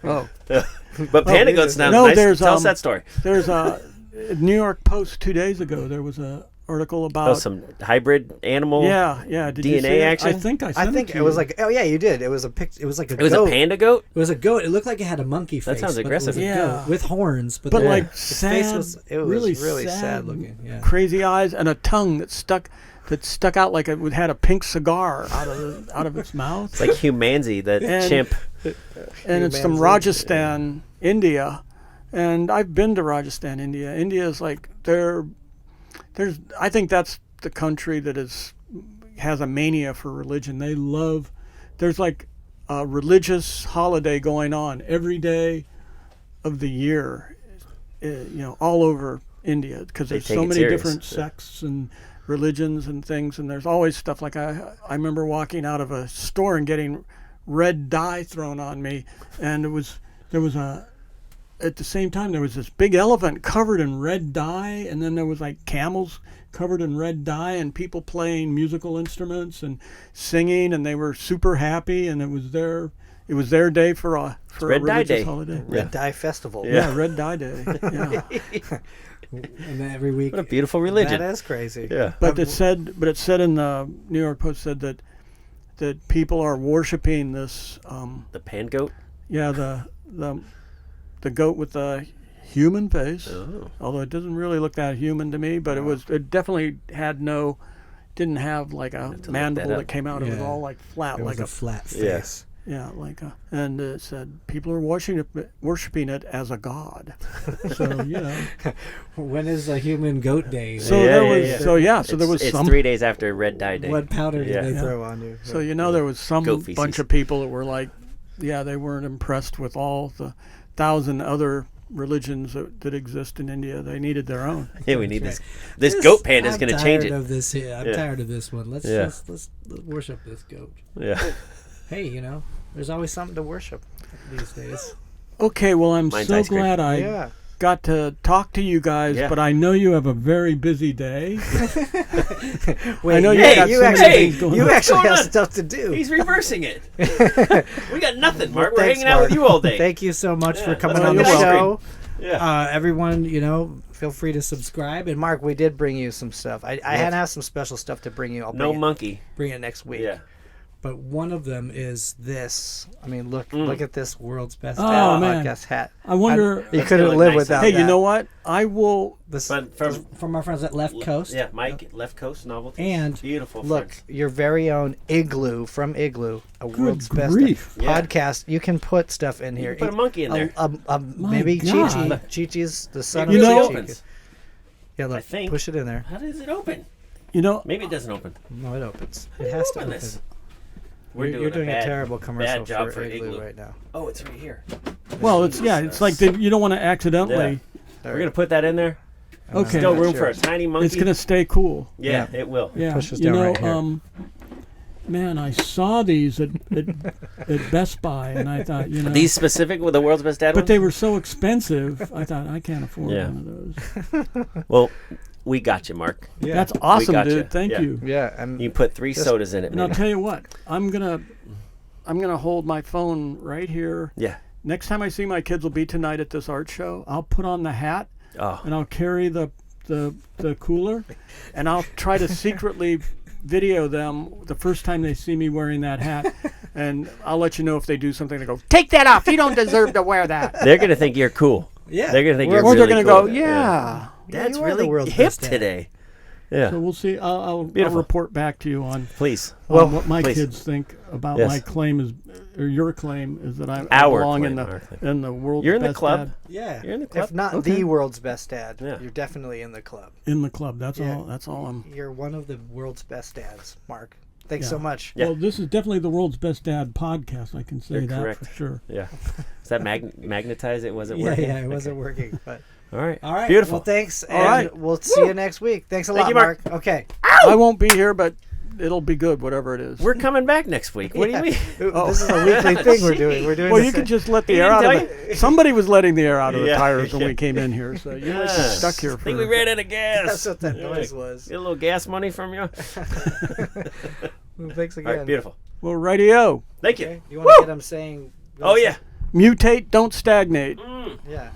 [SPEAKER 3] Oh,
[SPEAKER 2] but panda goat sounds nice. Tell us that story.
[SPEAKER 3] There's a New York Post 2 days ago. There was a article about.
[SPEAKER 2] Oh, some hybrid animal.
[SPEAKER 3] Yeah. Did you
[SPEAKER 2] DNA
[SPEAKER 3] see it?
[SPEAKER 2] action?
[SPEAKER 3] I think I sent
[SPEAKER 1] I think
[SPEAKER 3] to
[SPEAKER 1] it was
[SPEAKER 3] you.
[SPEAKER 1] like, oh yeah, you did. It was a it was like a
[SPEAKER 2] It was
[SPEAKER 1] goat.
[SPEAKER 2] a panda goat.
[SPEAKER 1] It was a goat. It looked like it had a monkey face.
[SPEAKER 2] That sounds
[SPEAKER 1] but it
[SPEAKER 2] aggressive.
[SPEAKER 1] was a
[SPEAKER 3] Yeah.
[SPEAKER 1] goat with horns, but
[SPEAKER 3] But
[SPEAKER 1] the-
[SPEAKER 3] like
[SPEAKER 1] its
[SPEAKER 3] sad,
[SPEAKER 1] face was really
[SPEAKER 3] sad,
[SPEAKER 1] sad looking. Yeah.
[SPEAKER 3] crazy eyes, and a tongue that stuck out like it had a pink cigar out of its mouth.
[SPEAKER 2] It's like Humanzi, that
[SPEAKER 3] And-
[SPEAKER 2] chimp.
[SPEAKER 3] And it's from
[SPEAKER 1] Humanzi,
[SPEAKER 3] Rajasthan, India, and I've been to Rajasthan, India. India is like I think that's the country that has a mania for religion. There's like a religious holiday going on every day of the year, all over India, because there's
[SPEAKER 2] take
[SPEAKER 3] so
[SPEAKER 2] it
[SPEAKER 3] many
[SPEAKER 2] serious.
[SPEAKER 3] different sects and religions and things, and there's always stuff like I remember walking out of a store and getting red dye thrown on me, and at the same time there was this big elephant covered in red dye, and then there was like camels covered in red dye, and people playing musical instruments and singing, and they were super happy, and it was their day for a
[SPEAKER 2] Red Dye
[SPEAKER 3] religious
[SPEAKER 2] Day.
[SPEAKER 3] holiday.
[SPEAKER 1] Red Dye Festival.
[SPEAKER 3] Yeah, Red Dye Day. Yeah.
[SPEAKER 1] And then every week.
[SPEAKER 2] What a beautiful religion.
[SPEAKER 1] That is crazy.
[SPEAKER 2] Yeah.
[SPEAKER 3] But it said in the New York Post said that people are worshiping this.
[SPEAKER 2] The pan goat.
[SPEAKER 3] Yeah, the goat with the human face.
[SPEAKER 2] Oh.
[SPEAKER 3] Although it doesn't really look that human to me, but it definitely didn't have like a
[SPEAKER 2] that
[SPEAKER 3] mandible
[SPEAKER 2] up.
[SPEAKER 3] that came out. It was
[SPEAKER 1] Yeah.
[SPEAKER 3] all like flat,
[SPEAKER 1] It
[SPEAKER 3] like
[SPEAKER 1] was a flat face.
[SPEAKER 3] and it said people are worshiping it as a god. So
[SPEAKER 1] When is a human goat day?
[SPEAKER 3] So
[SPEAKER 2] Yeah,
[SPEAKER 3] there
[SPEAKER 2] yeah,
[SPEAKER 3] was
[SPEAKER 2] yeah.
[SPEAKER 3] there was
[SPEAKER 2] It's
[SPEAKER 3] some
[SPEAKER 2] 3 days after Red Dye Day.
[SPEAKER 1] What powder did
[SPEAKER 2] Yeah.
[SPEAKER 1] they
[SPEAKER 3] Yeah.
[SPEAKER 1] throw on you?
[SPEAKER 3] So there was some
[SPEAKER 2] Goat feces.
[SPEAKER 3] bunch of people that were like, they weren't impressed with all the 1,000 other religions that exist in India. They needed their own.
[SPEAKER 2] Yeah, we need this. This goat panda is going to change it.
[SPEAKER 1] I'm tired of this here. I'm
[SPEAKER 2] Yeah.
[SPEAKER 1] tired of this one. Let's worship this goat.
[SPEAKER 2] Yeah.
[SPEAKER 1] Hey, there's always something to worship these days.
[SPEAKER 3] Okay, well, I'm
[SPEAKER 2] Mine's
[SPEAKER 3] so
[SPEAKER 2] ice cream.
[SPEAKER 3] glad I
[SPEAKER 1] Yeah.
[SPEAKER 3] got to talk to you guys,
[SPEAKER 2] Yeah.
[SPEAKER 3] but I know you have a very busy day.
[SPEAKER 1] Wait,
[SPEAKER 3] I know
[SPEAKER 1] you
[SPEAKER 3] got
[SPEAKER 1] you
[SPEAKER 3] so many
[SPEAKER 1] actually,
[SPEAKER 3] things going
[SPEAKER 1] you
[SPEAKER 3] on.
[SPEAKER 1] actually
[SPEAKER 2] What's
[SPEAKER 1] have
[SPEAKER 2] going on?
[SPEAKER 1] stuff to do.
[SPEAKER 2] He's reversing it. We got nothing, Mark. We're
[SPEAKER 1] Thanks,
[SPEAKER 2] hanging out with
[SPEAKER 1] Mark.
[SPEAKER 2] you all day.
[SPEAKER 1] Thank you so much for
[SPEAKER 2] Yeah,
[SPEAKER 1] coming
[SPEAKER 2] let's
[SPEAKER 1] on
[SPEAKER 3] go
[SPEAKER 1] the
[SPEAKER 3] get ice
[SPEAKER 1] show.
[SPEAKER 2] Yeah.
[SPEAKER 1] Everyone, feel free to subscribe. And Mark, we did bring you some stuff. I had to have some special stuff to bring you. I'll
[SPEAKER 2] No monkey.
[SPEAKER 1] bring it next week.
[SPEAKER 2] Yeah.
[SPEAKER 1] But one of them is this. I mean, look at this world's best
[SPEAKER 3] Oh, man.
[SPEAKER 1] podcast hat.
[SPEAKER 3] I wonder.
[SPEAKER 1] You
[SPEAKER 2] That's
[SPEAKER 1] couldn't
[SPEAKER 2] gonna look
[SPEAKER 1] live
[SPEAKER 2] nice.
[SPEAKER 1] without
[SPEAKER 3] Hey,
[SPEAKER 1] that.
[SPEAKER 3] you know what? I will.
[SPEAKER 1] This
[SPEAKER 2] From
[SPEAKER 1] from our friends at Left Coast.
[SPEAKER 2] Yeah, Mike, Left Coast Novelties.
[SPEAKER 1] And
[SPEAKER 2] beautiful.
[SPEAKER 1] Look,
[SPEAKER 2] friends.
[SPEAKER 1] your very own Igloo from Igloo, a world's best
[SPEAKER 3] grief.
[SPEAKER 2] Yeah.
[SPEAKER 1] podcast. You can put stuff in here.
[SPEAKER 2] You can put a monkey in there.
[SPEAKER 1] Maybe
[SPEAKER 3] God.
[SPEAKER 1] Chi-Chi's the son
[SPEAKER 2] Maybe
[SPEAKER 1] of
[SPEAKER 2] it
[SPEAKER 3] know-
[SPEAKER 1] Chi-Chi.
[SPEAKER 2] opens.
[SPEAKER 1] Yeah, look,
[SPEAKER 2] I think.
[SPEAKER 1] push it in there.
[SPEAKER 2] How does it open? Maybe it doesn't open.
[SPEAKER 1] No, it opens. It has to
[SPEAKER 2] Open
[SPEAKER 1] open.
[SPEAKER 2] this.
[SPEAKER 1] You're doing a terrible commercial
[SPEAKER 2] bad job
[SPEAKER 1] for
[SPEAKER 2] for
[SPEAKER 1] Igloo
[SPEAKER 2] Igloo
[SPEAKER 1] right now.
[SPEAKER 2] Oh, it's right here.
[SPEAKER 3] Well, it's like you don't want to accidentally.
[SPEAKER 2] We're gonna put that in there.
[SPEAKER 3] Okay.
[SPEAKER 2] Still
[SPEAKER 1] That's
[SPEAKER 2] room for a
[SPEAKER 1] yours.
[SPEAKER 2] tiny monkey.
[SPEAKER 3] It's gonna stay cool.
[SPEAKER 2] Yeah, it will.
[SPEAKER 3] Yeah.
[SPEAKER 1] Push this down right here.
[SPEAKER 3] Man, I saw these at Best Buy, and I thought,
[SPEAKER 2] These specific with the world's best dad
[SPEAKER 3] but
[SPEAKER 2] ones?
[SPEAKER 3] they were so expensive. I thought I can't afford
[SPEAKER 2] Yeah.
[SPEAKER 3] one of those.
[SPEAKER 2] Well, we got you, Mark.
[SPEAKER 1] Yeah.
[SPEAKER 3] That's awesome,
[SPEAKER 2] got
[SPEAKER 3] dude.
[SPEAKER 2] you.
[SPEAKER 3] Thank
[SPEAKER 2] Yeah.
[SPEAKER 3] you.
[SPEAKER 1] Yeah, and
[SPEAKER 2] You put 3 sodas in it.
[SPEAKER 3] And I'll
[SPEAKER 2] maybe.
[SPEAKER 3] tell you what, I'm gonna hold my phone right here.
[SPEAKER 2] Yeah.
[SPEAKER 3] Next time I see my kids will be tonight at this art show. I'll put on the hat
[SPEAKER 2] Oh.
[SPEAKER 3] and I'll carry the cooler, and I'll try to secretly video them the first time they see me wearing that hat, and I'll let you know if they do something. They go, take that off. You don't deserve to wear that.
[SPEAKER 2] They're gonna think you're cool.
[SPEAKER 1] yeah,
[SPEAKER 2] They're gonna think
[SPEAKER 3] Or
[SPEAKER 2] you're really
[SPEAKER 3] they're gonna
[SPEAKER 2] cool.
[SPEAKER 3] go, yeah.
[SPEAKER 2] That's
[SPEAKER 1] you are the
[SPEAKER 2] really
[SPEAKER 1] world's
[SPEAKER 2] hip
[SPEAKER 1] best dad.
[SPEAKER 2] today. Yeah.
[SPEAKER 3] So we'll see. I'll
[SPEAKER 2] Beautiful.
[SPEAKER 3] report back to you on
[SPEAKER 2] Please.
[SPEAKER 3] what my
[SPEAKER 2] please.
[SPEAKER 3] kids think about
[SPEAKER 2] Yes.
[SPEAKER 3] my claim or your claim is that I
[SPEAKER 2] Our
[SPEAKER 3] belong
[SPEAKER 2] claim,
[SPEAKER 3] in
[SPEAKER 2] our
[SPEAKER 3] the
[SPEAKER 2] claim.
[SPEAKER 3] world's
[SPEAKER 2] You're in the
[SPEAKER 3] best
[SPEAKER 2] club.
[SPEAKER 3] dad.
[SPEAKER 1] Yeah,
[SPEAKER 2] You're in the club?
[SPEAKER 1] if not
[SPEAKER 3] Okay.
[SPEAKER 1] the world's best dad,
[SPEAKER 2] Yeah.
[SPEAKER 1] you're definitely in the club.
[SPEAKER 3] In the club. That's
[SPEAKER 1] Yeah.
[SPEAKER 3] all. That's all I'm.
[SPEAKER 1] You're one of the world's best dads, Mark. Thanks
[SPEAKER 3] Yeah.
[SPEAKER 1] so much.
[SPEAKER 2] Yeah.
[SPEAKER 3] Well, this is definitely the world's best dad podcast. I can say
[SPEAKER 2] You're
[SPEAKER 3] that
[SPEAKER 2] correct.
[SPEAKER 3] for sure.
[SPEAKER 2] Yeah. Is that magnetized? It wasn't
[SPEAKER 1] Yeah,
[SPEAKER 2] working.
[SPEAKER 1] yeah, it wasn't working, but
[SPEAKER 2] All right.
[SPEAKER 1] all right.
[SPEAKER 2] Beautiful.
[SPEAKER 1] Well, thanks,
[SPEAKER 3] All
[SPEAKER 1] and
[SPEAKER 3] right.
[SPEAKER 1] we'll see you next week. Thanks a lot,
[SPEAKER 2] you, Mark.
[SPEAKER 1] Okay.
[SPEAKER 3] I won't be here, but it'll be good, whatever it is.
[SPEAKER 2] We're coming back next week. What do you mean?
[SPEAKER 1] This is a weekly thing we're doing. We're doing.
[SPEAKER 3] Well,
[SPEAKER 1] the
[SPEAKER 3] you
[SPEAKER 1] same-
[SPEAKER 3] could just let the
[SPEAKER 2] He
[SPEAKER 3] air out
[SPEAKER 2] didn't
[SPEAKER 3] of
[SPEAKER 2] tell
[SPEAKER 3] it. Somebody was letting the air out of the
[SPEAKER 2] Yeah,
[SPEAKER 3] tires when
[SPEAKER 2] yeah.
[SPEAKER 3] we came in here, so you might be
[SPEAKER 2] Yes.
[SPEAKER 3] stuck here
[SPEAKER 2] I
[SPEAKER 3] for.
[SPEAKER 2] think we ran out of gas.
[SPEAKER 1] That's what that noise was.
[SPEAKER 2] Get a little gas money from you. All
[SPEAKER 1] Well, thanks again.
[SPEAKER 2] right. Beautiful.
[SPEAKER 3] Well, radio.
[SPEAKER 2] Thank you.
[SPEAKER 1] Okay. You want to get them saying?
[SPEAKER 2] Oh yeah.
[SPEAKER 3] Mutate, don't stagnate.
[SPEAKER 2] Mm.
[SPEAKER 1] Yeah.